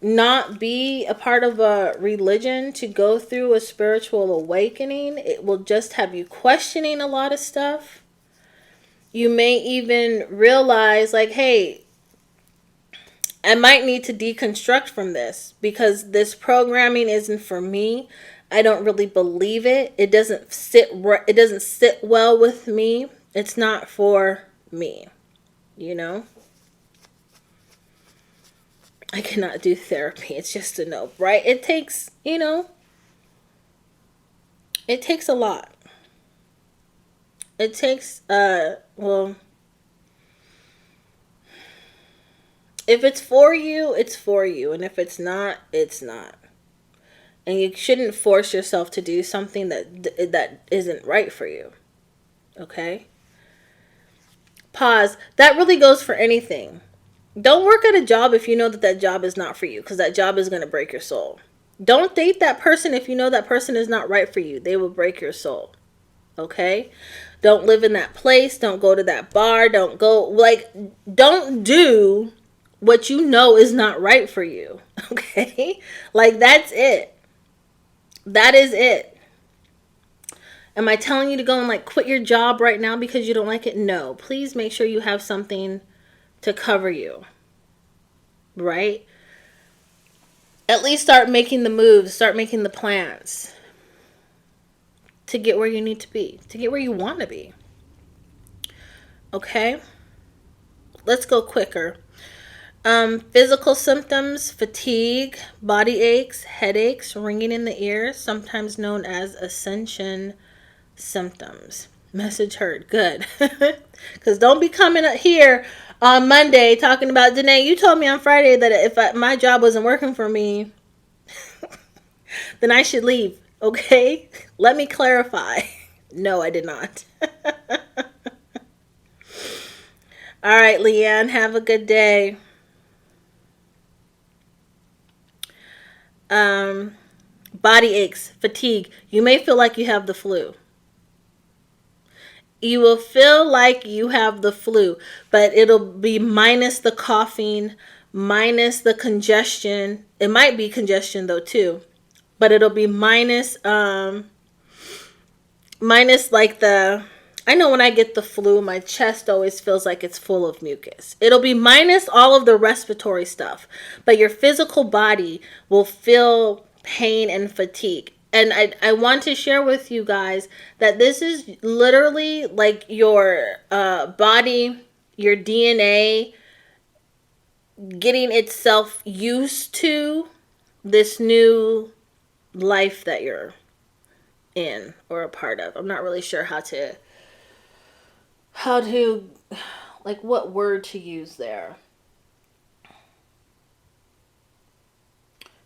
not be a part of a religion to go through a spiritual awakening. It will just have you questioning a lot of stuff. You may even realize like, hey, I might need to deconstruct from this because this programming isn't for me. I don't really believe it. It doesn't sit well with me. It's not for me, you know? I cannot do therapy. It's just a no, right? It takes, it takes a lot. It takes, well, if it's for you, it's for you. And if it's not, it's not. And you shouldn't force yourself to do something that isn't right for you. Okay? Pause. That really goes for anything. Don't work at a job if you know that job is not for you, because that job is going to break your soul. Don't date that person if you know that person is not right for you. They will break your soul. Okay? Don't live in that place. Don't go to that bar. Don't do what you know is not right for you. Okay? Like, that's it. That is it. Am I telling you to go and like quit your job right now because you don't like it? No. Please make sure you have something to cover you. Right? At least start making the moves. Start making the plans to get where you need to be. To get where you want to be. Okay? Let's go quicker. Physical symptoms, fatigue, body aches, headaches, ringing in the ears, sometimes known as ascension symptoms. Message heard. Good. Because don't be coming up here on Monday talking about, Denay, you told me on Friday that if my job wasn't working for me, then I should leave. Okay? Let me clarify. No, I did not. All right, Leanne, have a good day. Body aches, fatigue. You may feel like you have the flu. You will feel like you have the flu, but it'll be minus the coughing, minus the congestion. It might be congestion though too, but it'll be minus like I know when I get the flu, my chest always feels like it's full of mucus. It'll be minus all of the respiratory stuff, but your physical body will feel pain and fatigue. And I want to share with you guys that this is literally like your body, your DNA getting itself used to this new life that you're in or a part of. I'm not really sure how to like what word to use there.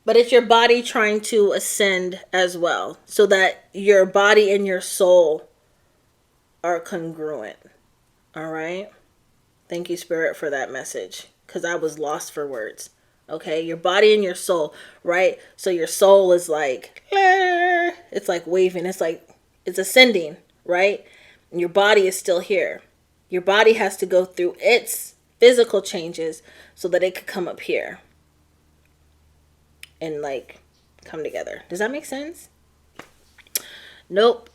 But it's your body trying to ascend as well, so that your body and your soul are congruent. All right? Thank you, Spirit, for that message, because I was lost for words. Okay? Your body and your soul, right? So your soul is like, it's like waving. It's like, it's ascending, right? And your body is still here. Your body has to go through its physical changes so that it could come up here and like come together. Does that make sense? Nope.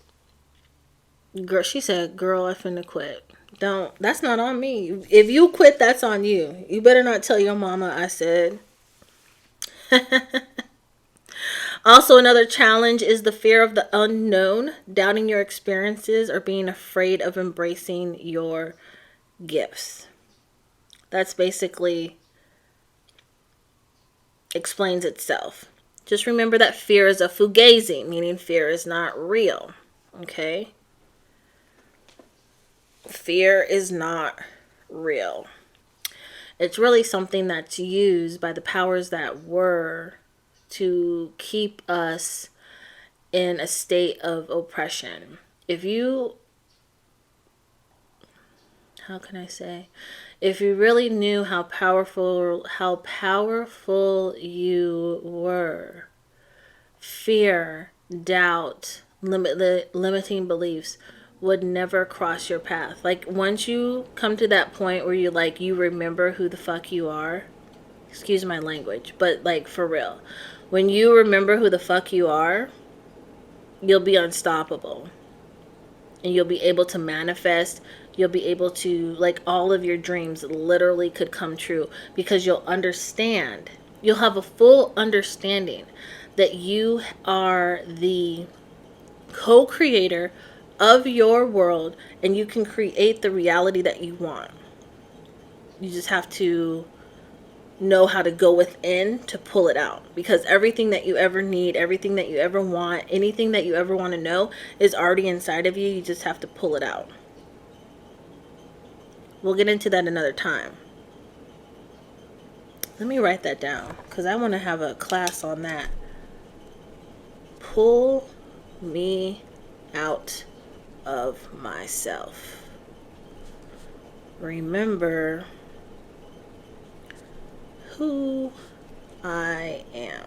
Girl, she said, girl, I finna quit. Don't. That's not on me. If you quit, that's on you. You better not tell your mama I said. Also, another challenge is the fear of the unknown, doubting your experiences, or being afraid of embracing your gifts. That's basically explains itself. Just remember that fear is a fugazi, meaning fear is not real. Okay? Fear is not real. It's really something that's used by the powers that were to keep us in a state of oppression. If you, how can I say, if you really knew how powerful you were, fear, doubt, limiting beliefs would never cross your path. Like, once you come to that point where you remember who the fuck you are, excuse my language, but like, for real, when you remember who the fuck you are, you'll be unstoppable. And you'll be able to manifest. You'll be able to, like, all of your dreams literally could come true, because you'll understand. You'll have a full understanding that you are the co-creator of your world, and you can create the reality that you want. You just have to know how to go within to pull it out, because everything that you ever need, everything that you ever want, anything that you ever want to know is already inside of you. You just have to pull it out. We'll get into that another time. Let me write that down, because I want to have a class on that. Pull me out of myself. Remember who I am.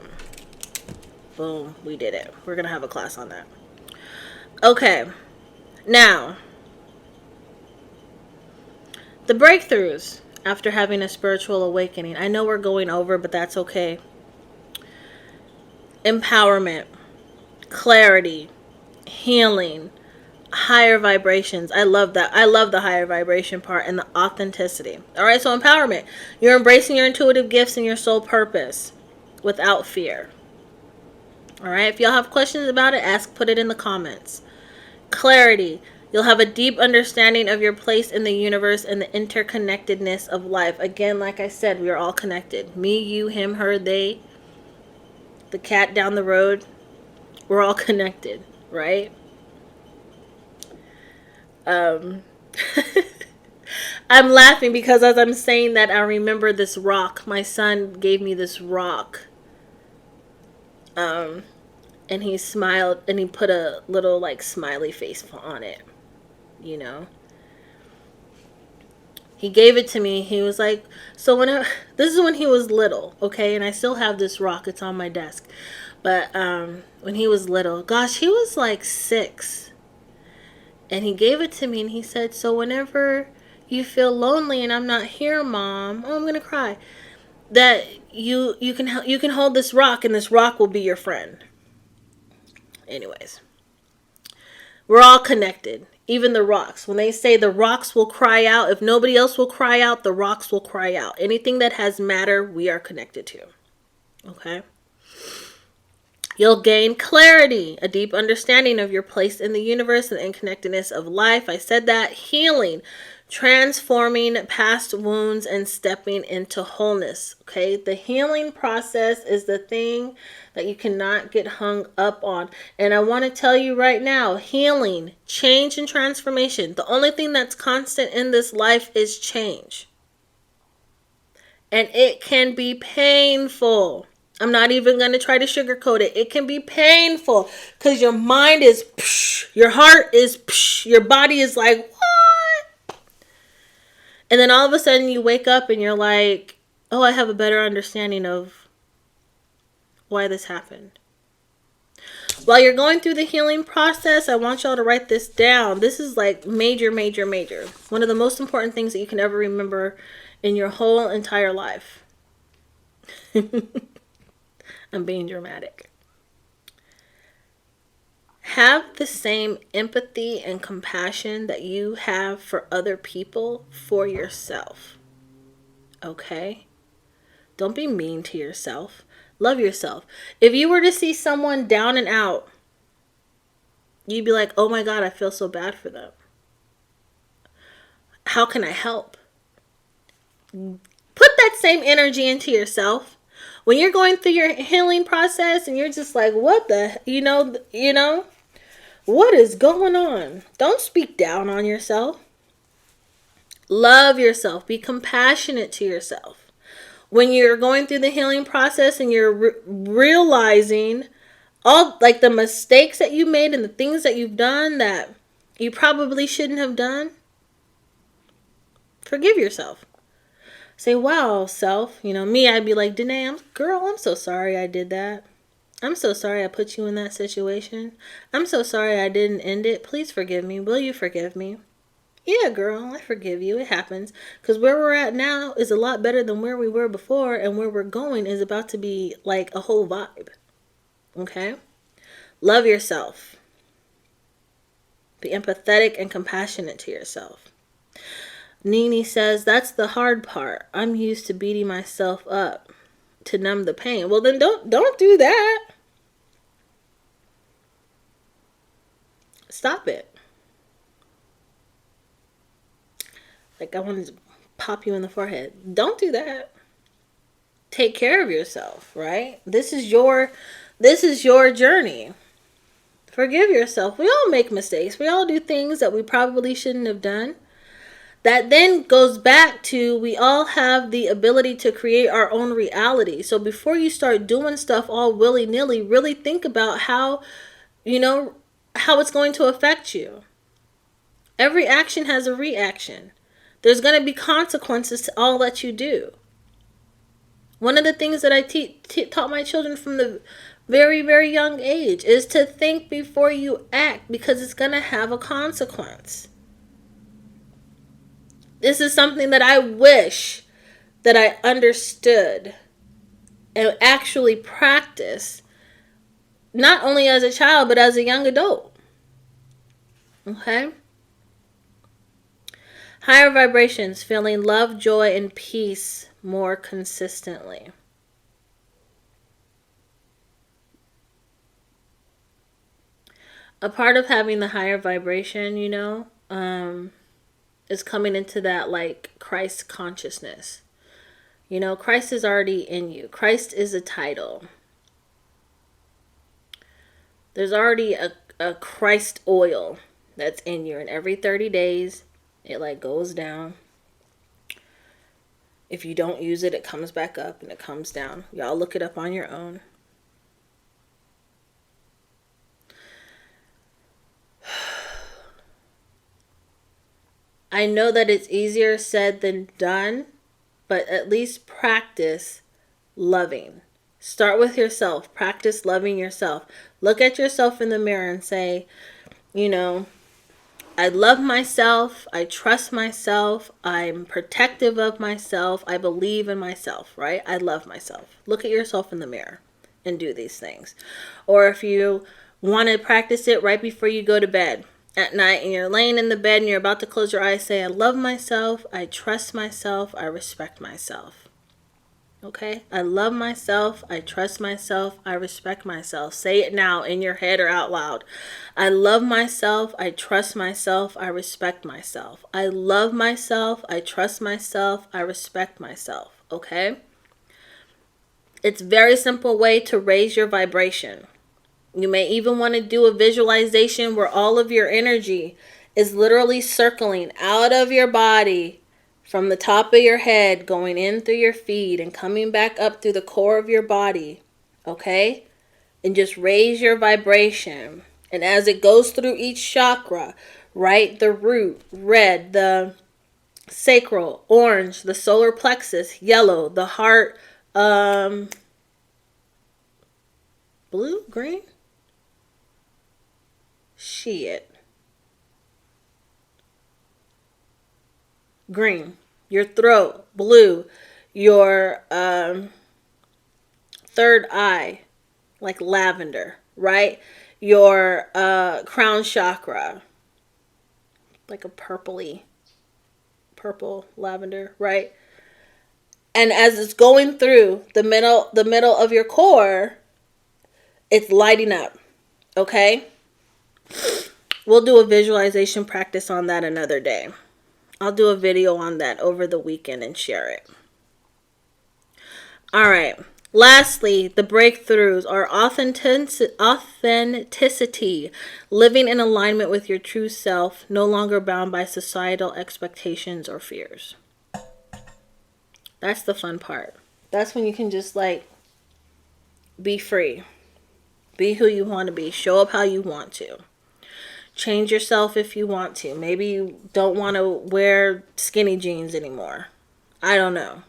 Boom, we did it. We're gonna have a class on that. Okay, now the breakthroughs after having a spiritual awakening. I know we're going over, but that's okay. Empowerment, clarity, healing, higher vibrations. I love that. I love the higher vibration part and the authenticity. All right, so empowerment. You're embracing your intuitive gifts and your soul purpose without fear. All right, if y'all have questions about it, put it in the comments. Clarity. You'll have a deep understanding of your place in the universe and the interconnectedness of life. Again, like I said, we are all connected. Me, you, him, her, they, the cat down the road. We're all connected, right? I'm laughing because as I'm saying that, I remember this rock. My son gave me this rock. And he smiled and he put a little like smiley face on it. You know, he gave it to me. He was like, so this is when he was little, okay? And I still have this rock. It's on my desk. But when he was little, gosh, he was like 6. And he gave it to me and he said, so whenever you feel lonely and I'm not here, Mom, oh, I'm going to cry, that you can hold this rock and this rock will be your friend. Anyways, we're all connected. Even the rocks. When they say the rocks will cry out, if nobody else will cry out, the rocks will cry out. Anything that has matter, we are connected to. Okay? You'll gain clarity, a deep understanding of your place in the universe and the interconnectedness of life. I said that. Healing, transforming past wounds and stepping into wholeness. Okay? The healing process is the thing that you cannot get hung up on. And I want to tell you right now, healing, change, and transformation. The only thing that's constant in this life is change. And it can be painful. I'm not even going to try to sugarcoat it. It can be painful because your mind is psh, your heart is psh, your body is like, what? And then all of a sudden you wake up and you're like, oh, I have a better understanding of why this happened. While you're going through the healing process, I want y'all to write this down. This is like major, major, major. One of the most important things that you can ever remember in your whole entire life. I'm being dramatic. have the same empathy and compassion that you have for other people for yourself. Okay? Don't be mean to yourself. Love yourself. If you were to see someone down and out, you'd be like, oh my God, I feel so bad for them. How can I help? Put that same energy into yourself. When you're going through your healing process and you're just like, what the, what is going on? Don't speak down on yourself. Love yourself. Be compassionate to yourself. When you're going through the healing process and you're realizing all like the mistakes that you made and the things that you've done that you probably shouldn't have done, forgive yourself. Say, wow, self. Me, I'd be like, Denay, I'm so sorry I did that. I'm so sorry I put you in that situation. I'm so sorry I didn't end it. Please forgive me. Will you forgive me? Yeah, girl, I forgive you. It happens. Because where we're at now is a lot better than where we were before. And where we're going is about to be like a whole vibe. Okay? Love yourself. Be empathetic and compassionate to yourself. Nini says, that's the hard part. I'm used to beating myself up to numb the pain. Well, then don't do that. Stop it. Like I wanted to pop you in the forehead. Don't do that. Take care of yourself, right? This is your journey. Forgive yourself. We all make mistakes. We all do things that we probably shouldn't have done. That then goes back to we all have the ability to create our own reality. So before you start doing stuff all willy-nilly, really think about how it's going to affect you. Every action has a reaction. There's going to be consequences to all that you do. One of the things that I taught my children from the very, very young age is to think before you act, because it's going to have a consequence. This is something that I wish that I understood and actually practiced, not only as a child, but as a young adult. Okay? Higher vibrations, feeling love, joy, and peace more consistently. A part of having the higher vibration, is coming into that like Christ consciousness. Christ is already in you. Christ is a title. There's already a Christ oil that's in you, and every 30 days it like goes down. If you don't use it, it comes back up and it comes down. Y'all look it up on your own. I know that it's easier said than done, but at least practice loving. Start with yourself. Practice loving yourself. Look at yourself in the mirror and say, I love myself. I trust myself. I'm protective of myself. I believe in myself, right? I love myself. Look at yourself in the mirror and do these things. Or if you want to practice it right before you go to bed at night and you're laying in the bed and you're about to close your eyes, say, I love myself. I trust myself. I respect myself. Okay? I love myself. I trust myself. I respect myself. Say it now in your head or out loud. I love myself. I trust myself. I respect myself. I love myself. I trust myself. I respect myself. Okay? It's a very simple way to raise your vibration. You may even want to do a visualization where all of your energy is literally circling out of your body from the top of your head, going in through your feet and coming back up through the core of your body. Okay? And just raise your vibration. And as it goes through each chakra, right? The root, red, the sacral, orange, the solar plexus, yellow, the heart, blue, green? Shit. Green. Your throat, blue. Your third eye, like lavender, right? your crown chakra, like a purple lavender, right? And as it's going through the middle of your core, it's lighting up. Okay? We'll do a visualization practice on that another day. I'll do a video on that over the weekend and share it. All right. Lastly, the breakthroughs are authenticity, living in alignment with your true self, no longer bound by societal expectations or fears. That's the fun part. That's when you can just like be free. Be who you want to be. Show up how you want to. Change yourself if you want to. Maybe you don't want to wear skinny jeans anymore. I don't know.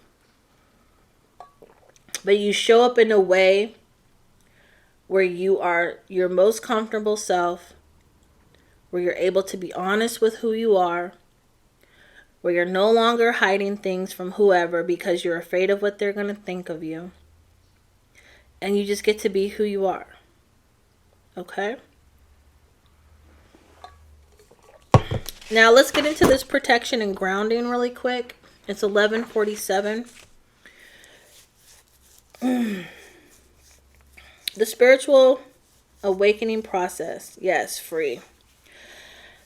But you show up in a way where you are your most comfortable self, where you're able to be honest with who you are, where you're no longer hiding things from whoever because you're afraid of what they're going to think of you. And you just get to be who you are. Okay? Now let's get into this protection and grounding really quick. It's 11:47. The spiritual awakening process. Yes, free.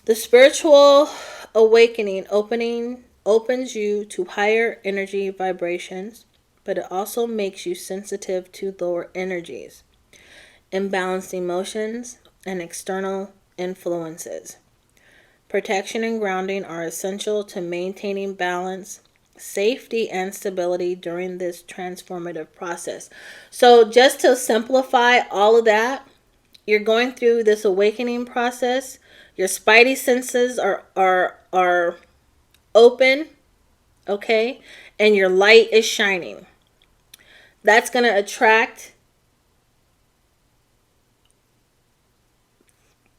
The spiritual awakening opens you to higher energy vibrations, but it also makes you sensitive to lower energies, imbalanced emotions, and external influences. Protection and grounding are essential to maintaining balance, safety, and stability during this transformative process. So just to simplify all of that, you're going through this awakening process. Your spidey senses are open, okay? And your light is shining. That's going to attract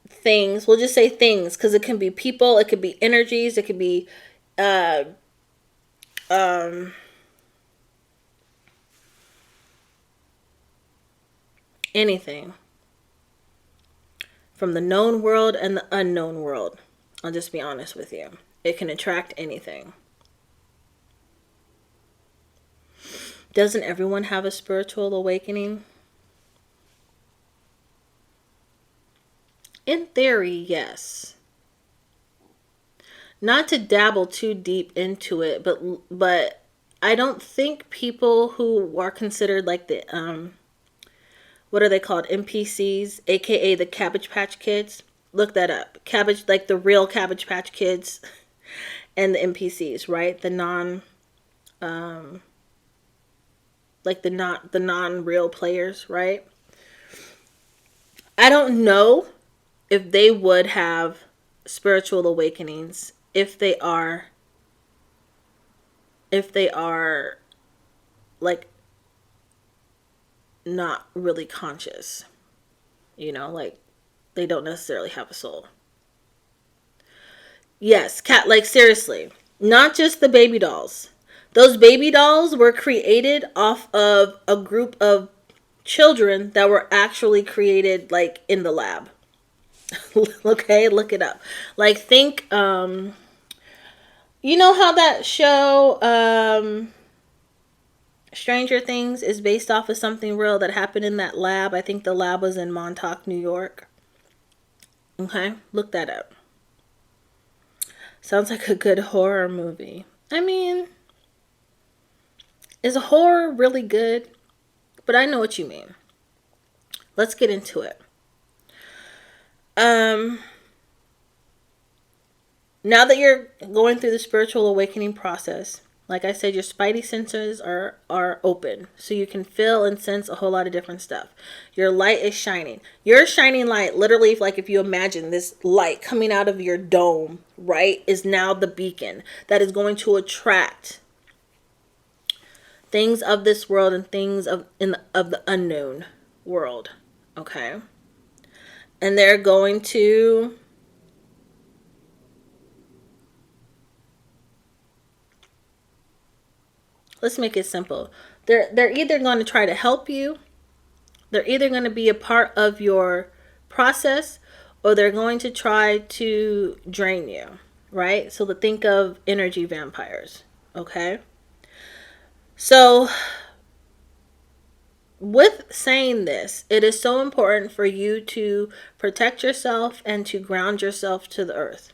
things. We'll just say things because it can be people, it could be energies, it could be anything from the known world and the unknown world. I'll just be honest with you. It can attract anything. Doesn't everyone have a spiritual awakening? In theory, yes. Not to dabble too deep into it, but I don't think people who are considered like the what are they called? NPCs, aka the Cabbage Patch Kids. Look that up. Cabbage, like the real Cabbage Patch Kids and the NPCs, right? The non-real players, right? I don't know if they would have spiritual awakenings if they are like not really conscious, like they don't necessarily have a soul. Yes, like seriously, not just the baby dolls. Those baby dolls were created off of a group of children that were actually created like in the lab. Okay, look it up. Like think you know how that show Stranger Things is based off of something real that happened in that lab. I think the lab was in Montauk, New York. Okay, look that up. Sounds like a good horror movie. I mean, is horror really good? But I know what you mean. Let's get into it. Now that you're going through the spiritual awakening process, like I said, your spidey senses are open. So you can feel and sense a whole lot of different stuff. Your light is shining. Your shining light, literally, like if you imagine this light coming out of your dome, right, is now the beacon that is going to attract things of this world and things of the unknown world. Okay? And they're going to let's make it simple. They're either going to try to help you. They're either going to be a part of your process, or they're going to try to drain you, right? So think of energy vampires, okay? So with saying this, it is so important for you to protect yourself and to ground yourself to the earth.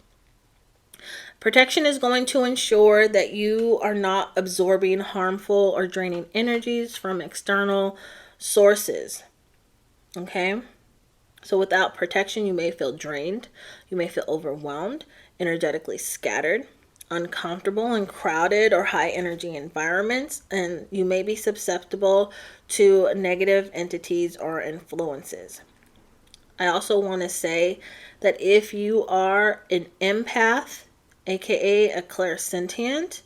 Protection is going to ensure that you are not absorbing harmful or draining energies from external sources. Okay? So without protection, you may feel drained, you may feel overwhelmed, energetically scattered, uncomfortable in crowded or high energy environments, and you may be susceptible to negative entities or influences. I also want to say that if you are an empath, aka a clairsentient,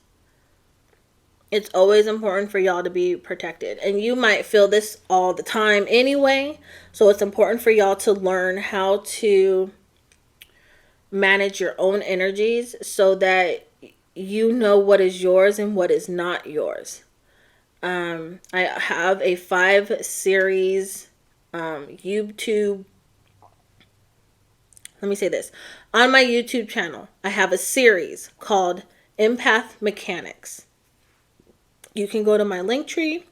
it's always important for y'all to be protected. And you might feel this all the time anyway, so it's important for y'all to learn how to manage your own energies so that you know what is yours and what is not yours. I have a 5-series YouTube. Let me say this. On my YouTube channel, I have a series called Empath Mechanics. You can go to my link tree,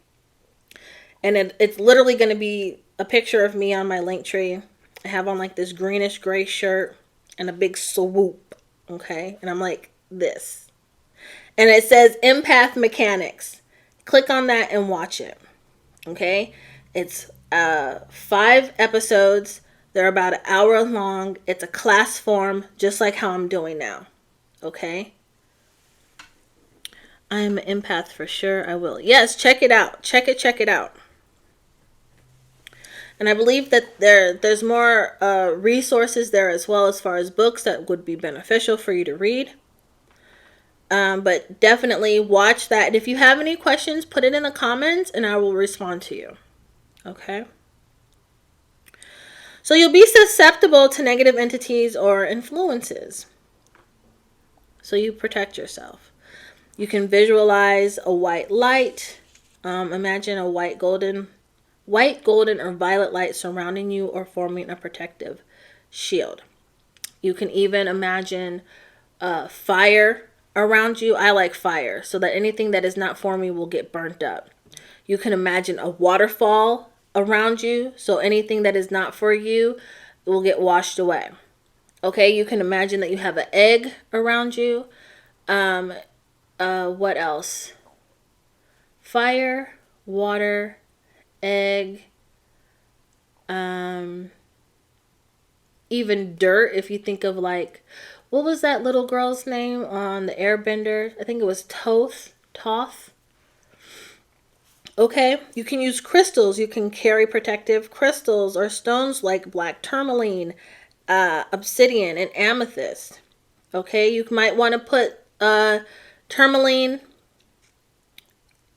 and it's literally going to be a picture of me on my link tree. I have on like this greenish gray shirt and a big swoop, okay? And I'm like this. And it says Empath Mechanics. Click on that and watch it, okay? It's 5 episodes. They're about an hour long. It's a class form, just like how I'm doing now, okay? I am an empath for sure. I will. Yes, check it out. Check it out. And I believe that there's more resources there as well, as far as books that would be beneficial for you to read. But definitely watch that. And if you have any questions, put it in the comments and I will respond to you. Okay? So you'll be susceptible to negative entities or influences. So you protect yourself. You can visualize a white light. Imagine a white, golden, or violet light surrounding you or forming a protective shield. You can even imagine fire around you. I like fire, so that anything that is not for me will get burnt up. You can imagine a waterfall around you, so anything that is not for you will get washed away. Okay, you can imagine that you have an egg around you. What else? Fire, water, egg, even dirt. If you think of like, what was that little girl's name on the Airbender? I think it was Toth. Okay, you can use crystals. You can carry protective crystals or stones like black tourmaline, obsidian, and amethyst. Okay, you might want to put tourmaline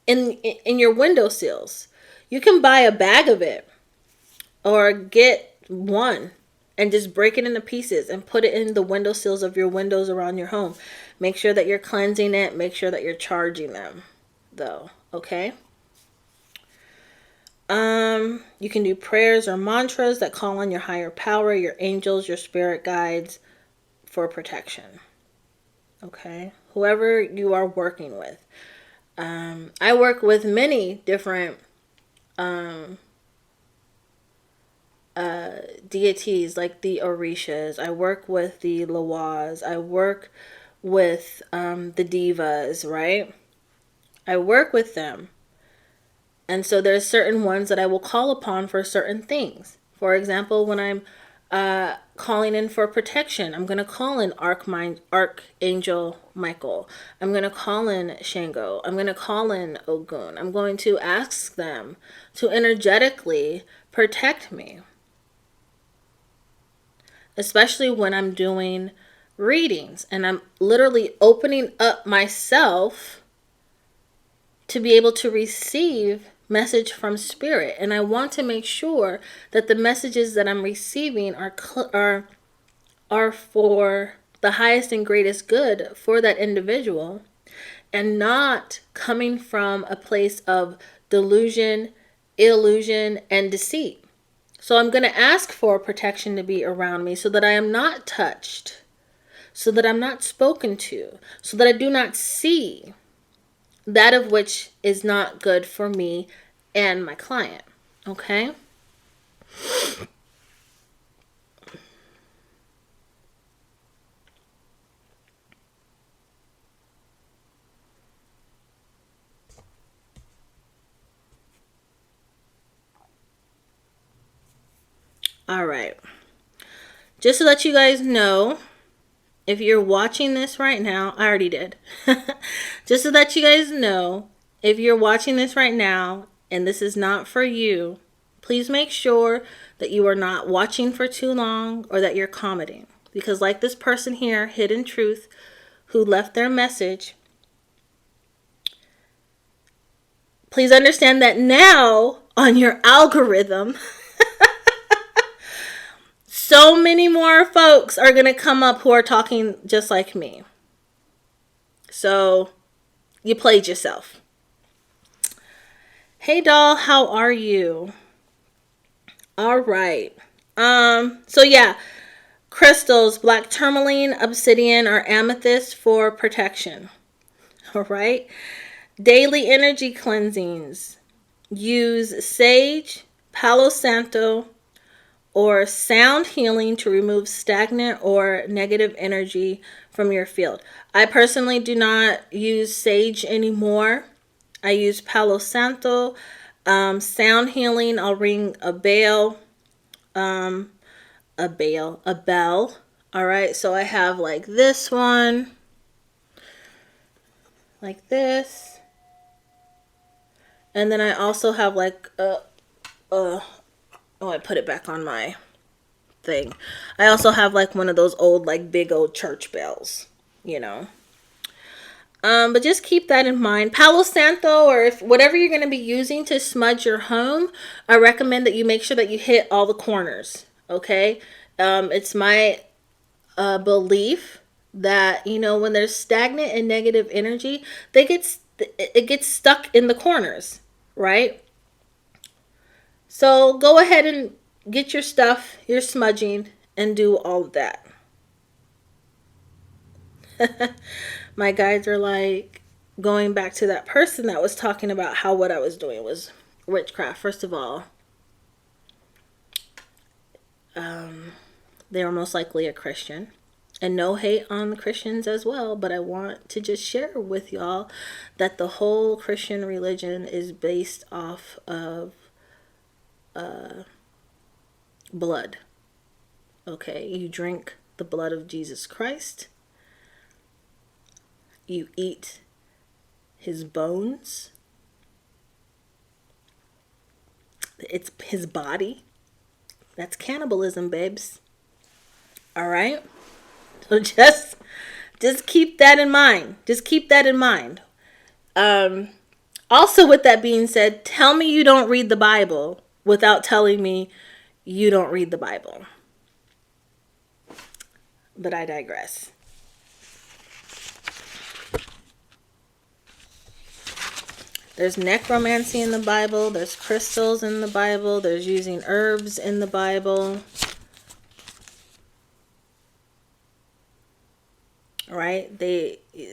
in your windowsills. You can buy a bag of it or get one and just break it into pieces and put it in the windowsills of your windows around your home. Make sure that you're cleansing it. Make sure that you're charging them, though. Okay. You can do prayers or mantras that call on your higher power, your angels, your spirit guides for protection. Okay. Whoever you are working with. I work with many different deities, like the Orishas. I work with the Lawas. I work with the Divas, right? I work with them. And so there's certain ones that I will call upon for certain things. For example, when I'm calling in for protection, I'm going to call in Archangel Michael. I'm going to call in Shango. I'm going to call in Ogun. I'm going to ask them to energetically protect me. Especially when I'm doing readings and I'm literally opening up myself to be able to receive message from spirit. And I want to make sure that the messages that I'm receiving are for the highest and greatest good for that individual, and not coming from a place of delusion, illusion, and deceit. So I'm going to ask for protection to be around me so that I am not touched, so that I'm not spoken to, so that I do not see that of which is not good for me and my client. Okay? All right. Just to let you guys know, if you're watching this right now, I already did. Just so that you guys know, if you're watching this right now and this is not for you, please make sure that you are not watching for too long or that you're commenting. Because like this person here, Hidden Truth, who left their message, please understand that now on your algorithm, so many more folks are going to come up who are talking just like me. So you played yourself. Hey doll, how are you? All right. So yeah, crystals, black tourmaline, obsidian, or amethyst for protection. All right. Daily energy cleansings. Use sage, Palo Santo, or sound healing to remove stagnant or negative energy from your field. I personally do not use sage anymore. I use Palo Santo. Sound healing, I'll ring a bell. A bell. All right, so I have like this one, like this. And then I also have like I put it back on my thing. I also have like one of those old, like big old church bells, you know. But just keep that in mind. Palo Santo, or if whatever you're going to be using to smudge your home, I recommend that you make sure that you hit all the corners. Okay. It's my belief that, you know, when there's stagnant and negative energy, it gets stuck in the corners, right? So go ahead and get your stuff, your smudging, and do all of that. My guides are like, going back to that person that was talking about how what I was doing was witchcraft. First of all, they were most likely a Christian. And no hate on the Christians as well, but I want to just share with y'all that the whole Christian religion is based off of blood. Okay, you drink the blood of Jesus Christ. You eat his bones. It's his body. That's cannibalism, babes. All right? So just keep that in mind. Just keep that in mind. Also, with that being said, tell me you don't read the Bible without telling me you don't read the Bible. But I digress. There's necromancy in the Bible. There's crystals in the Bible. There's using herbs in the Bible. Right?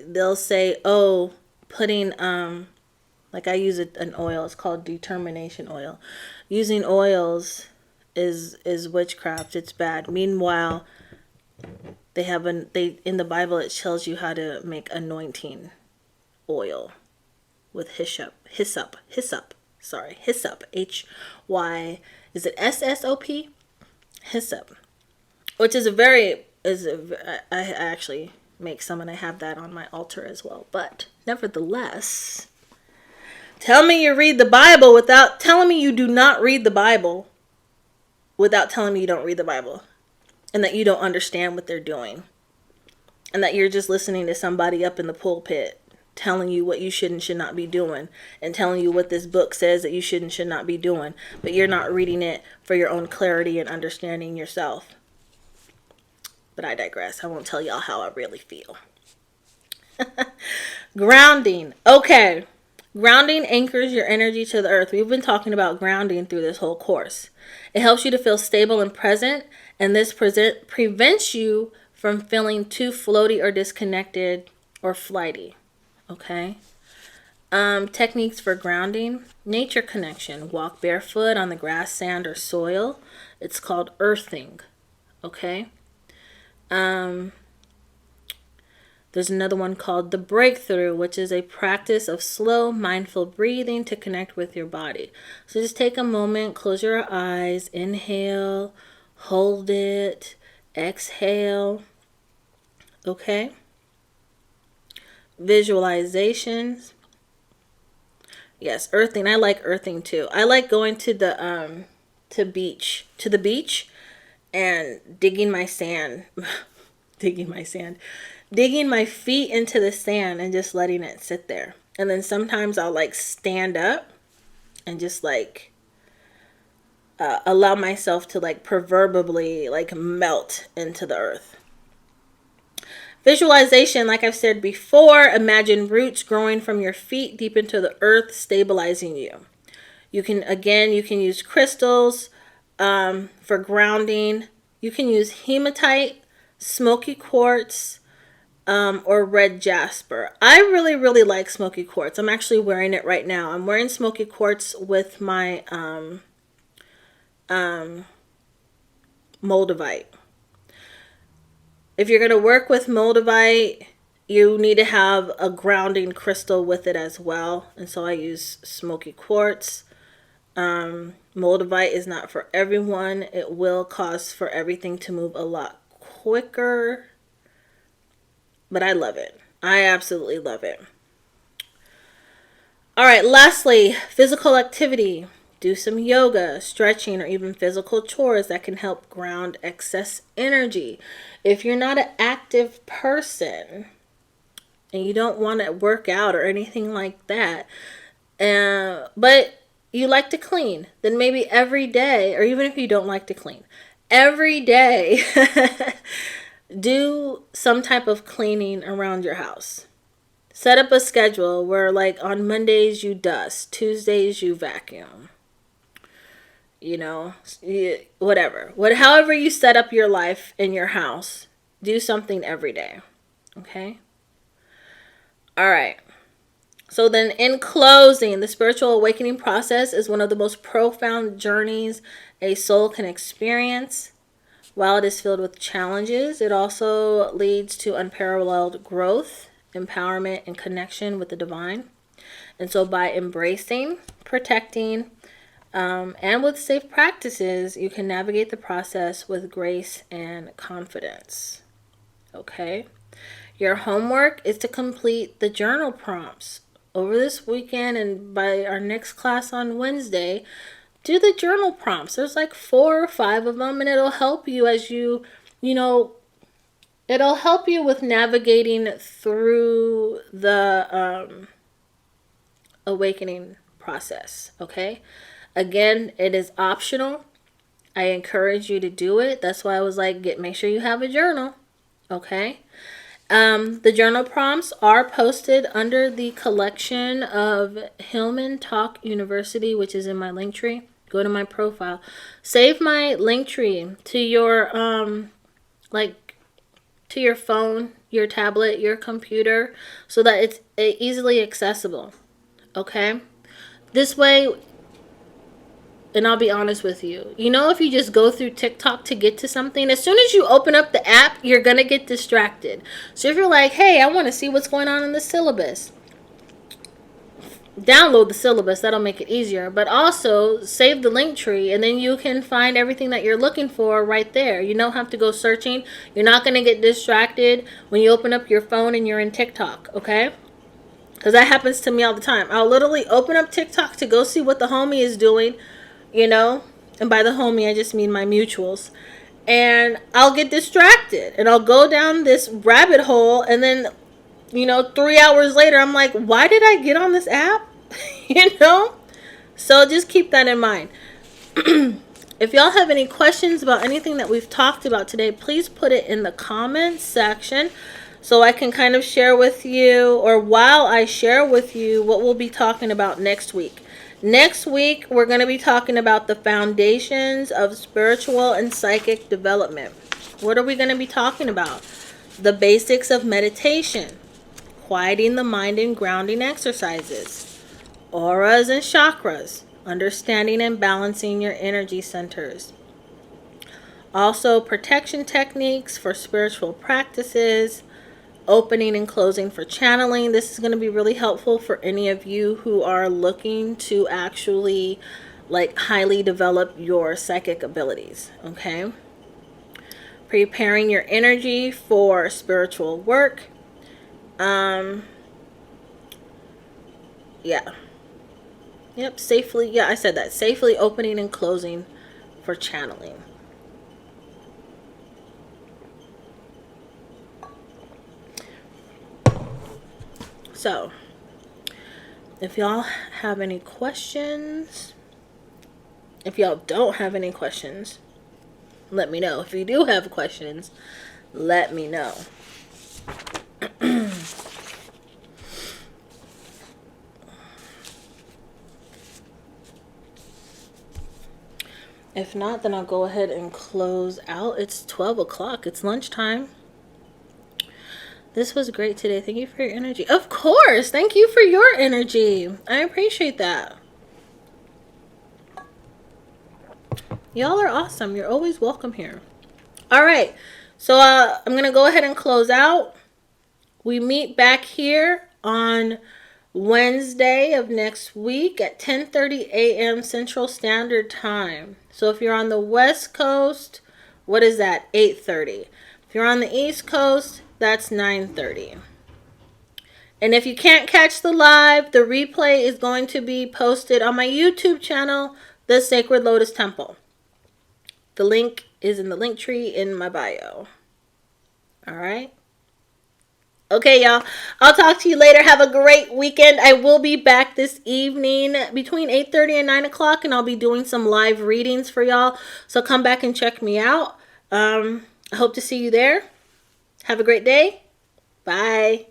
They'll say, oh, putting like I use an oil. It's called determination oil. Using oils is witchcraft. It's bad. Meanwhile, in the Bible it tells you how to make anointing oil with hyssop. Hyssop. Hy, is it SSOP? Hyssop. Which is I actually make some and I have that on my altar as well. But nevertheless, tell me you read the Bible without telling me you do not read the Bible, without telling me you don't read the Bible, and that you don't understand what they're doing, and that you're just listening to somebody up in the pulpit telling you what you should and should not be doing, and telling you what this book says that you should and should not be doing, but you're not reading it for your own clarity and understanding yourself. But I digress. I won't tell y'all how I really feel. Grounding. Okay. Grounding anchors your energy to the earth. We've been talking about grounding through this whole course. It helps you to feel stable and present, and this prevents you from feeling too floaty or disconnected or flighty. Okay? Techniques for grounding. Nature connection. Walk barefoot on the grass, sand, or soil. It's called earthing. Okay? There's another one called the breakthrough, which is a practice of slow, mindful breathing to connect with your body. So just take a moment, close your eyes, inhale, hold it, exhale. Okay? Visualizations. Yes, earthing. I like earthing too. I like going to the beach and digging my feet into the sand and just letting it sit there. And then sometimes I'll like stand up and just like allow myself to like proverbially like melt into the earth. Visualization, like I've said before, imagine roots growing from your feet deep into the earth, stabilizing you. You can use crystals for grounding. You can use hematite, smoky quartz, or red jasper. I really, really like smoky quartz. I'm actually wearing it right now. I'm wearing smoky quartz with my moldavite. If you're going to work with moldavite, you need to have a grounding crystal with it as well. And so I use smoky quartz. Moldavite is not for everyone. It will cause for everything to move a lot quicker. But I love it. I absolutely love it. All right, lastly, physical activity. Do some yoga, stretching, or even physical chores that can help ground excess energy. If you're not an active person and you don't want to work out or anything like that, but you like to clean, then maybe every day, or even if you don't like to clean, every day, do some type of cleaning around your house. Set up a schedule where like on Mondays you dust, Tuesdays you vacuum. Whatever. However you set up your life in your house, do something every day. Okay? All right. So then in closing, the spiritual awakening process is one of the most profound journeys a soul can experience. While it is filled with challenges, it also leads to unparalleled growth, empowerment, and connection with the divine. And so by embracing, protecting, and with safe practices, you can navigate the process with grace and confidence. Okay? Your homework is to complete the journal prompts over this weekend, and by our next class on Wednesday, do the journal prompts. There's like 4 or 5 of them, and it'll help you as it'll help you with navigating through the awakening process. Okay? Again, it is optional. I encourage you to do it. That's why I was like, make sure you have a journal. Okay? The journal prompts are posted under the collection of HillmanTok University, which is in my link tree. Go to my profile. Save my link tree to your to your phone, your tablet, your computer, so that it's easily accessible. Okay? This way, and I'll be honest with you, if you just go through TikTok to get to something, as soon as you open up the app, you're going to get distracted. So if you're like, hey, I want to see what's going on in the syllabus, download the syllabus. That'll make it easier. But also save the link tree, and then you can find everything that you're looking for right there. You don't have to go searching. You're not going to get distracted when you open up your phone and you're in TikTok, okay? Because that happens to me all the time. I'll literally open up TikTok to go see what the homie is doing, and by the homie, I just mean my mutuals. And I'll get distracted, and I'll go down this rabbit hole, and then, 3 hours later, I'm like, why did I get on this app? So just keep that in mind. If y'all have any questions about anything that we've talked about today, please put it in the comments section. so I can kind of share with you, or while I share with you, what we'll be talking about next week. Next week, we're going to be talking about the foundations of spiritual and psychic development. What are we going to be talking about? The basics of meditation, quieting the mind and grounding exercises, auras and chakras, understanding and balancing your energy centers. Also, protection techniques for spiritual practices, opening and closing for channeling. This is going to be really helpful for any of you who are looking to actually highly develop your psychic abilities. Okay. Preparing your energy for spiritual work. Yeah. Yep, safely. Yeah, I said that. Safely opening and closing for channeling. So, if y'all have any questions, if y'all don't have any questions, let me know. If you do have questions, let me know. If not, then I'll go ahead and close out. It's 12 o'clock. It's lunchtime. This was great today. Thank you for your energy. Of course. Thank you for your energy. I appreciate that. Y'all are awesome. You're always welcome here. All right. So I'm going to go ahead and close out. We meet back here on Wednesday of next week at 10:30 a.m. Central Standard Time. So if you're on the West Coast, what is that? 8:30. If you're on the East Coast, that's 9:30. And if you can't catch the live, the replay is going to be posted on my YouTube channel, The Sacred Lotus Temple. The link is in the link tree in my bio. All right. Okay, y'all. I'll talk to you later. Have a great weekend. I will be back this evening between 8:30 and 9 o'clock, and I'll be doing some live readings for y'all. So come back and check me out. I hope to see you there. Have a great day. Bye.